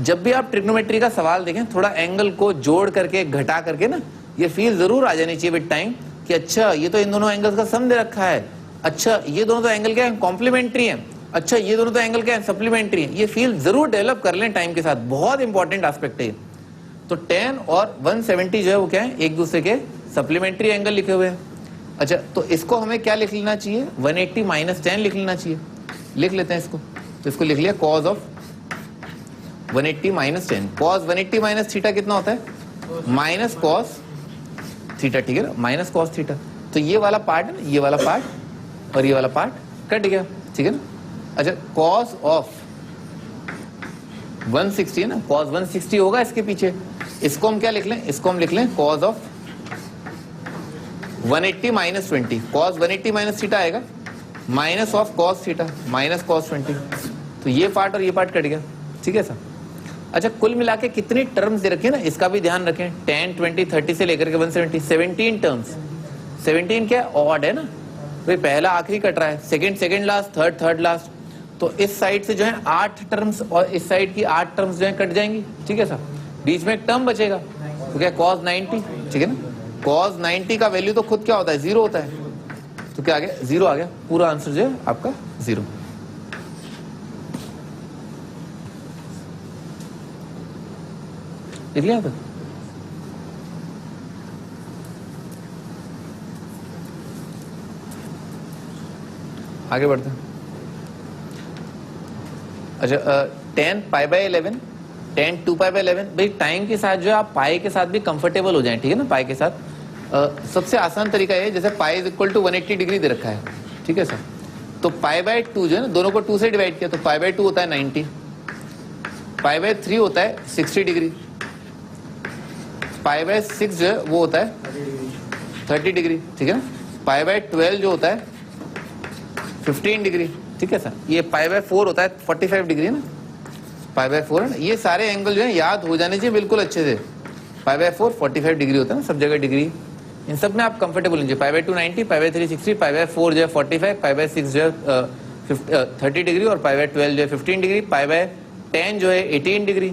जब भी आप ट्रिग्नोमेट्री का सवाल देखें, थोड़ा एंगल को जोड़ करके घटा करके ना, ये फील जरूर आ जानी चाहिए विद टाइम कि अच्छा ये तो इन दोनों एंगल्स का सम दे रखा है, अच्छा ये दोनों तो एंगल क्या है कॉम्प्लीमेंट्री है, अच्छा ये दोनों तो एंगल क्या है सप्लीमेंट्री है। ये फील जरूर डेवलप कर लें टाइम के साथ, बहुत इंपॉर्टेंट एस्पेक्ट है। तो 10 और 170 जो है वो क्या है, एक दूसरे के सप्लीमेंट्री एंगल लिखे हुए हैं। अच्छा तो इसको हमें क्या लिख लेना चाहिए, 180 माइनस 10 लिख लेना चाहिए। लिख लेते हैं इसको, तो इसको लिख लिया cos of 180 minus 10। cos 180 minus theta कितना होता है, माइनस cos थीटा, ठीक है ना, माइनस cos थीटा। तो ये वाला पार्ट है ना, ये वाला पार्ट और ये वाला पार्ट कट गया, ठीक है ना। अच्छा cos ऑफ 160 है ना, cos 160 होगा इसके पीछे, इसको हम क्या लिख लें, इसको हम लिख लें cos of 180 minus 20। cos 180 minus theta आएगा minus of cos theta minus cos 20, तो ये पार्ट और ये पार्ट कट गया, ठीक है सर। अच्छा कुल मिला के कितनी टर्म्स दे रखे ना, इसका भी ध्यान रखें, 10 20 30 से लेकर के 170 17 टर्म्स। 17 क्या ऑड है ना, भाई पहला आखिरी कट रहा है, सेकंड लास्ट, थर्ड लास्ट, तो इस साइड से जो है 8 टर्म्स और इस साइड की 8 टर्म्स जो है कट जाएंगी, ठीक है सर। बीच में एक टर्म बचेगा, तो क्या cos 90, ठीक है ना। cos 90 का वैल्यू तो खुद क्या होता है 0 होता है, तो क्या आ गया 0 आ गया, पूरा आंसर जो है आपका 0। लिख लिया आपने? आगे बढ़ते हैं। अच्छा 10 π/11, 10 2π/11, भाई टाइम के साथ जो है आप पाई के साथ भी कंफर्टेबल हो जाएं, ठीक है ना। पाई के साथ सबसे आसान तरीका है, जैसे pi is equal to 180 degree दे रखा है, ठीक है सर, तो π/2 जो है ना, दोनों को 2 से डिवाइड किया तो π/2 होता है 90, π/3 होता है 60 डिग्री, π/6 जो है वो होता है 30 डिग्री, ठीक है ना। π/12 जो होता है 15 डिग्री, ठीक है सर। ये π/4 होता है 45 डिग्री ना, π/4 है ना। ये सारे एंगल जो है याद हो जाने चाहिए बिल्कुल अच्छे से। π/4 45 डिग्री होता है ना, सब जगह डिग्री, इन सब में आप कंफर्टेबल होंगे। π/2 90, π/3 60, π/4 जो है 45, π/6 जो है 30 डिग्री और π/12 जो है 15 डिग्री, π/10 जो है 18 डिग्री,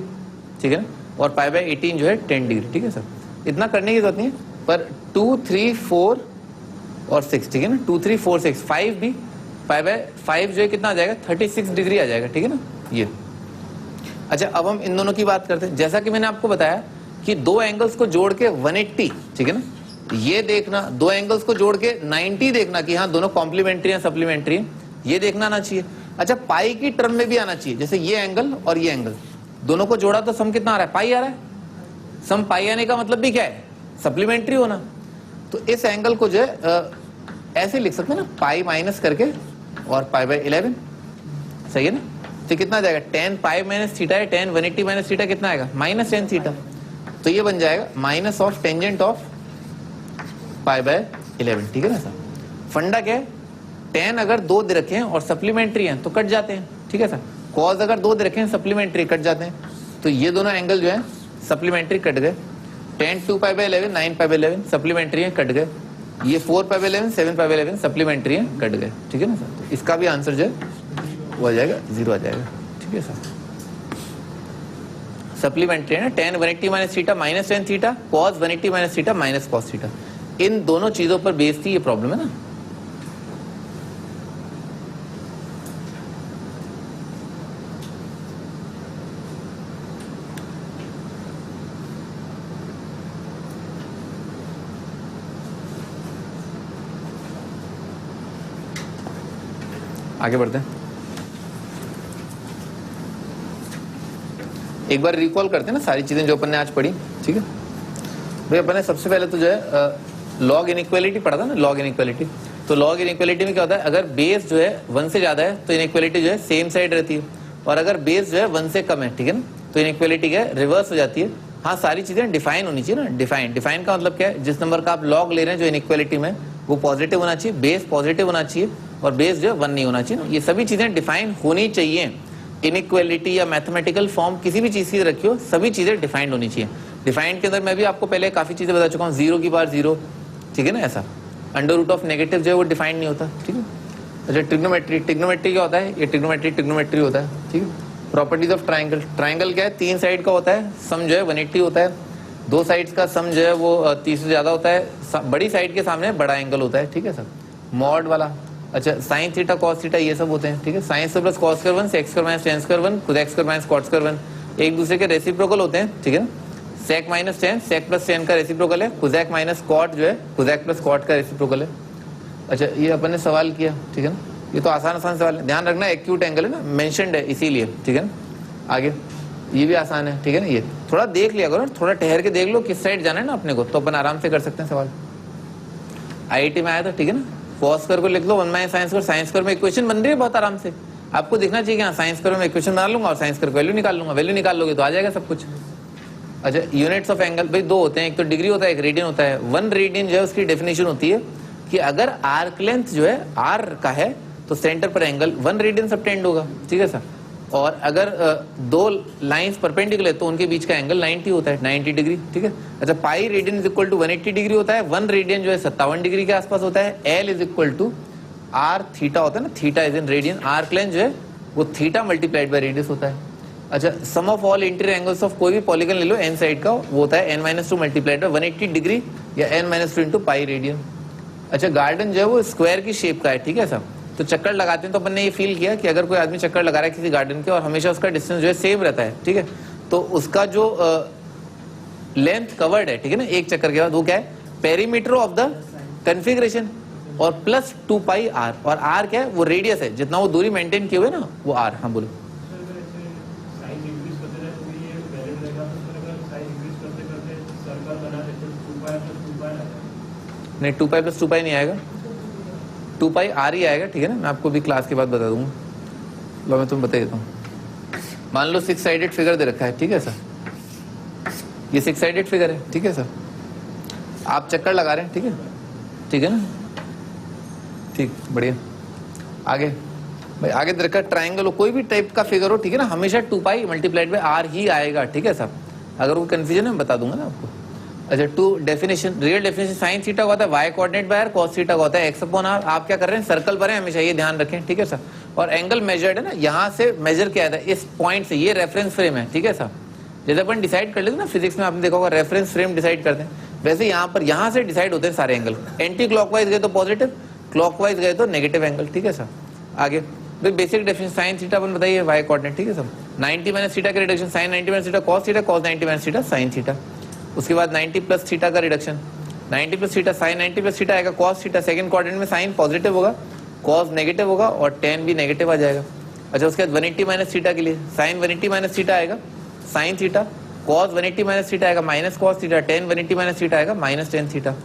ठीक है ना, और π/18 जो है 10 डिग्री, ठीक है सर। इतना करने की जरूरत नहीं है, पर 2 3 4 और 6, ठीक है ना, 2 3 4 6 5 भी, π/5 जो है कितना आ जाएगा 36 डिग्री आ जाएगा, ठीक है ना ये। अच्छा अब हम इन दोनों की बात करते हैं। जैसा कि मैंने आपको बताया कि दो एंगल्स को जोड़ के 180, ठीक है ना, ये देखना, दो एंगल्स को जोड़ के 90 देखना कि हाँ दोनों कॉम्प्लीमेंट्री हैं सप्लीमेंट्री हैं, ये देखना आना चाहिए। अच्छा पाई की टर्म में भी आना चाहिए, जैसे ये एंगल और ये एंगल दोनों को जोड़ा तो सम कितना आ रहा है, पाई आ रहा है। सम पाई आने का मतलब भी क्या है, सप्लीमेंट्री होना। तो इस एंगल को जो है ऐसे लिख सकते हैं ना, पाई माइनस करके और π/11, सही है ना। तो कितना आ जाएगा, 10 पाई माइनस थीटा है, 10 180 माइनस थीटा कितना आएगा -10 थीटा, तो ये बन जाएगा माइनस ऑफ टेंजेंट ऑफ π/11, ठीक है ना सर। फंडा क्या है, 10 अगर 2 दे रखे हैं और सप्लीमेंट्री हैं तो कट जाते हैं, ठीक है सर। कॉस अगर 2 दे रखे हैं सप्लीमेंट्री कट जाते हैं, तो ये दोनों एंगल जो है सप्लीमेंट्री कट गए। 10 2π/11 9π/11 सप्लीमेंट्री है कट गए। ये 4/11 7/11 सप्लीमेंट्री है, कट गए, ठीक है ना सर। तो इसका भी आंसर जो है वो आ जाएगा 0 आ जाएगा, ठीक है सर। सप्लीमेंट्री है ना, tan 180 minus theta minus tan theta, cos 180 minus theta minus cos theta, इन दोनों चीजों पर बेस्ड थी ये प्रॉब्लम है ना। आगे बढ़ते हैं, एक बार रिकॉल करते हैं ना सारी चीजें जो अपन ने आज पढ़ी, ठीक है भाई। अपन ने सबसे पहले तो जो है लॉग इनइक्वालिटी पढ़ा था ना, लॉग इनइक्वालिटी। तो लॉग इनइक्वालिटी में क्या होता है, अगर बेस जो है 1 से ज्यादा है तो इनइक्वालिटी जो है सेम साइड रहती है, और अगर बेस जो है 1 से कम है, ठीक है ना, तो इनइक्वालिटी क्या है, रिवर्स हो जाती है। हाँ, सारी चीजें डिफाइन होनी चाहिए ना, डिफाइन का मतलब क्या है, जिस नंबर का आप लॉग ले रहे हैं जो इनइक्वालिटी में, वो पॉजिटिव होना चाहिए, बेस पॉजिटिव होना चाहिए, और बेस जो है 1 नहीं होना चाहिए ना। ये सभी चीजें डिफाइन होनी चाहिए। इनइक्वालिटी या मैथमेटिकल फॉर्म किसी भी चीज की रखी हो, सभी चीजें डिफाइंड होनी चाहिए। डिफाइंड के अंदर मैं भी आपको पहले काफी चीजें बता चुका हूँ, 0 की बार 0, ठीक है ना, ऐसा। अंडर रूट ऑफ नेगेटिव जो है वो डिफाइंड नहीं होता, ठीक है। अच्छा, ट्रिग्नोमेट्री क्या होता है, ये ट्रिग्नोमेट्री होता है, ठीक है। प्रॉपर्टीज ऑफ ट्राइंगल, ट्राइंगल क्या है, 3 साइड का होता है, सम जो है 180 होता है, 2 साइड्स का सम जो है वो 30 से ज्यादा होता है, बड़ी साइड के सामने बड़ा एंगल होता है, ठीक है सर, मॉड वाला। अच्छा, साइन थीटा कॉस थीटा ये सब होते हैं, ठीक है। Sine square plus cos square 1, sec square minus tan square 1, cosec square minus cot square 1 एक दूसरे के रेसिप्रोकल होते हैं, ठीक है ना। Sec minus tan, sec plus tan का रेसिप्रोकल है, खुजैक माइनस कॉट जो है खुजैक प्लस कॉट का रेसिप्रोकल है। अच्छा, ये अपन ने सवाल किया, ठीक है ना, ये तो आसान सवाल है, ध्यान रखना एक्यूट एंगल है ना, मेंशन्ड है इसीलिए, ठीक है ना। आगे ये भी आसान है, ठीक है ना, ये थोड़ा देख लिया करो, थोड़ा ठहर के देख लो किस साइड जाना है ना अपने को, तो अपन आराम से कर सकते हैं सवाल। IIT में आया था, ठीक है ना, कॉस स्क्वायर को लिख लो 1 minus sine square, sine square में इक्वेशन बन रही है बहुत आराम से, आपको दिखना चाहिए कि हाँ साइन स्क्वायर में इक्वेशन बना लूंगा और साइन स्क्वायर वैल्यू निकाल लूंगा, वैल्यू निकाल लोगे तो आ जाएगा सब कुछ। अच्छा, यूनिट्स ऑफ एंगल भाई 2 होते हैं, एक तो डिग्री होता है, एक रेडियन होता है। 1 रेडियन जो है उसकी डेफिनेशन होती है कि अगर आर्क लेंथ जो है r का है तो सेंटर पर एंगल 1 रेडियन सबटेंड होगा, ठीक है सर। और अगर 2 लाइंस परपेंडिकुलर तो उनके बीच का एंगल 90 होता है, 90 डिग्री, ठीक है। अच्छा, pi radian is equal to 180 degree होता है, 1 रेडियन जो है 57 डिग्री के आसपास होता है। L is equal to r theta होता है ना, theta is in radian, arc length जो है वो थीटा मल्टीप्लाइड बाय रेडियस होता है। अच्छा, sum of all interior angles of कोई भी पॉलीगन ले लो n साइड का, वो होता है n-2 मल्टीप्लाइड बाय 180 डिग्री या n-2 इंटू पाई रेडियन। अच्छा, गार्डन जो है वो स्क्वायर की शेप का है, ठीक है सर। तो चक्कर लगाते हैं तो अपन ने ये फील किया कि अगर कोई आदमी चक्कर लगा रहा है किसी गार्डन के और हमेशा उसका डिस्टेंस जो है सेम रहता है, ठीक है, तो उसका जो लेंथ कवर्ड है, ठीक है ना, एक चक्कर के बाद वो क्या है, पेरीमीटर ऑफ द कन्फिग्रेशन, और प्लस 2 पाई r, और r क्या है, वो रेडियस है, जितना वो दूरी मेंटेन किए हुए ना वो r। हाँ बोलो। नहीं, 2 पाई प्लस 2 पाई नहीं आएगा, 2 पाई r ही आएगा, ठीक है ना। मैं आपको भी क्लास के बाद बता दूंगा, लो मैं तुम्हें बता देता हूँ। मान लो 6 साइडेड फिगर दे रखा है, ठीक है सर, ये 6 साइडेड फिगर है, ठीक है सर। आप चक्कर लगा रहे हैं, ठीक है, ठीक है ना, ठीक, बढ़िया। आगे भाई, आगे दे रखा ट्राइंगल हो, कोई भी टाइप का फिगर हो, ठीक है ना, हमेशा 2 पाई मल्टीप्लाइड बाय r ही आएगा, ठीक है सर। अगर वो कंफ्यूजन है मैं बता दूंगा ना आपको। अच्छा, 2 definition, real definition sine theta का होता है y coordinate by r, cos theta का होता है x अपॉन r। आप क्या कर रहे हैं, सर्कल पर है हमेशा, ये ध्यान रखें, ठीक है सर। और एंगल मेजर्ड है ना, यहाँ से मेजर किया था इस पॉइंट से, ये रेफरेंस फ्रेम है, ठीक है सर। जैसे अपन डिसाइड कर लेते ना फिजिक्स में, आपने देखा होगा रेफरेंस फ्रेम डिसाइड करते हैं, वैसे यहाँ पर यहाँ से डिसाइड होते हैं सारे एंगल। एंटी क्लॉकवाइज गए तो पॉजिटिव, क्लॉकवाइज गए तो नेगेटिव एंगल, ठीक है सर। आगे भाई बेसिक डेफिनेशन साइन थीटा अपन बताइए y कोऑर्डिनेट, ठीक है सर। 90 माइनस थीटा का reduction, sine 90 minus theta cos theta, cos 90 minus theta sine theta. उसके बाद 90 प्लस थीटा का reduction, 90 plus theta sine 90 plus theta आएगा cos थीटा, सेकंड क्वाड्रेंट में साइन पॉजिटिव होगा, cos नेगेटिव होगा और tan भी नेगेटिव आ जाएगा। अच्छा, उसके बाद 180 माइनस थीटा के लिए साइन 180 माइनस थीटा आएगा sine theta, cos 180 minus theta आएगा minus cos theta, tan 180 minus theta आएगा माइनस tan थीटा।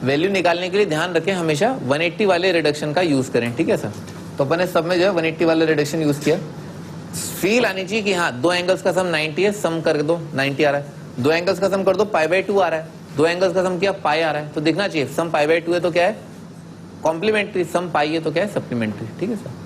वैल्यू निकालने के लिए ध्यान रखें हमेशा 180 वाले रिडक्शन का यूज करें, ठीक है सर। तो अपन ने सब में जो है 180 वाला रिडक्शन यूज किया। फील आनी चाहिए कि हाँ 2 एंगल्स का सम 90 है, सम कर दो 90 आ रहा है, 2 एंगल्स का सम कर दो π/2 आ रहा है, 2 एंगल्स का सम किया पाई आ रहा है, तो दिखना चाहिए सम π/2 है तो क्या है कॉम्प्लीमेंट्री, सम पाई है तो क्या है सप्लीमेंट्री, ठीक है सर।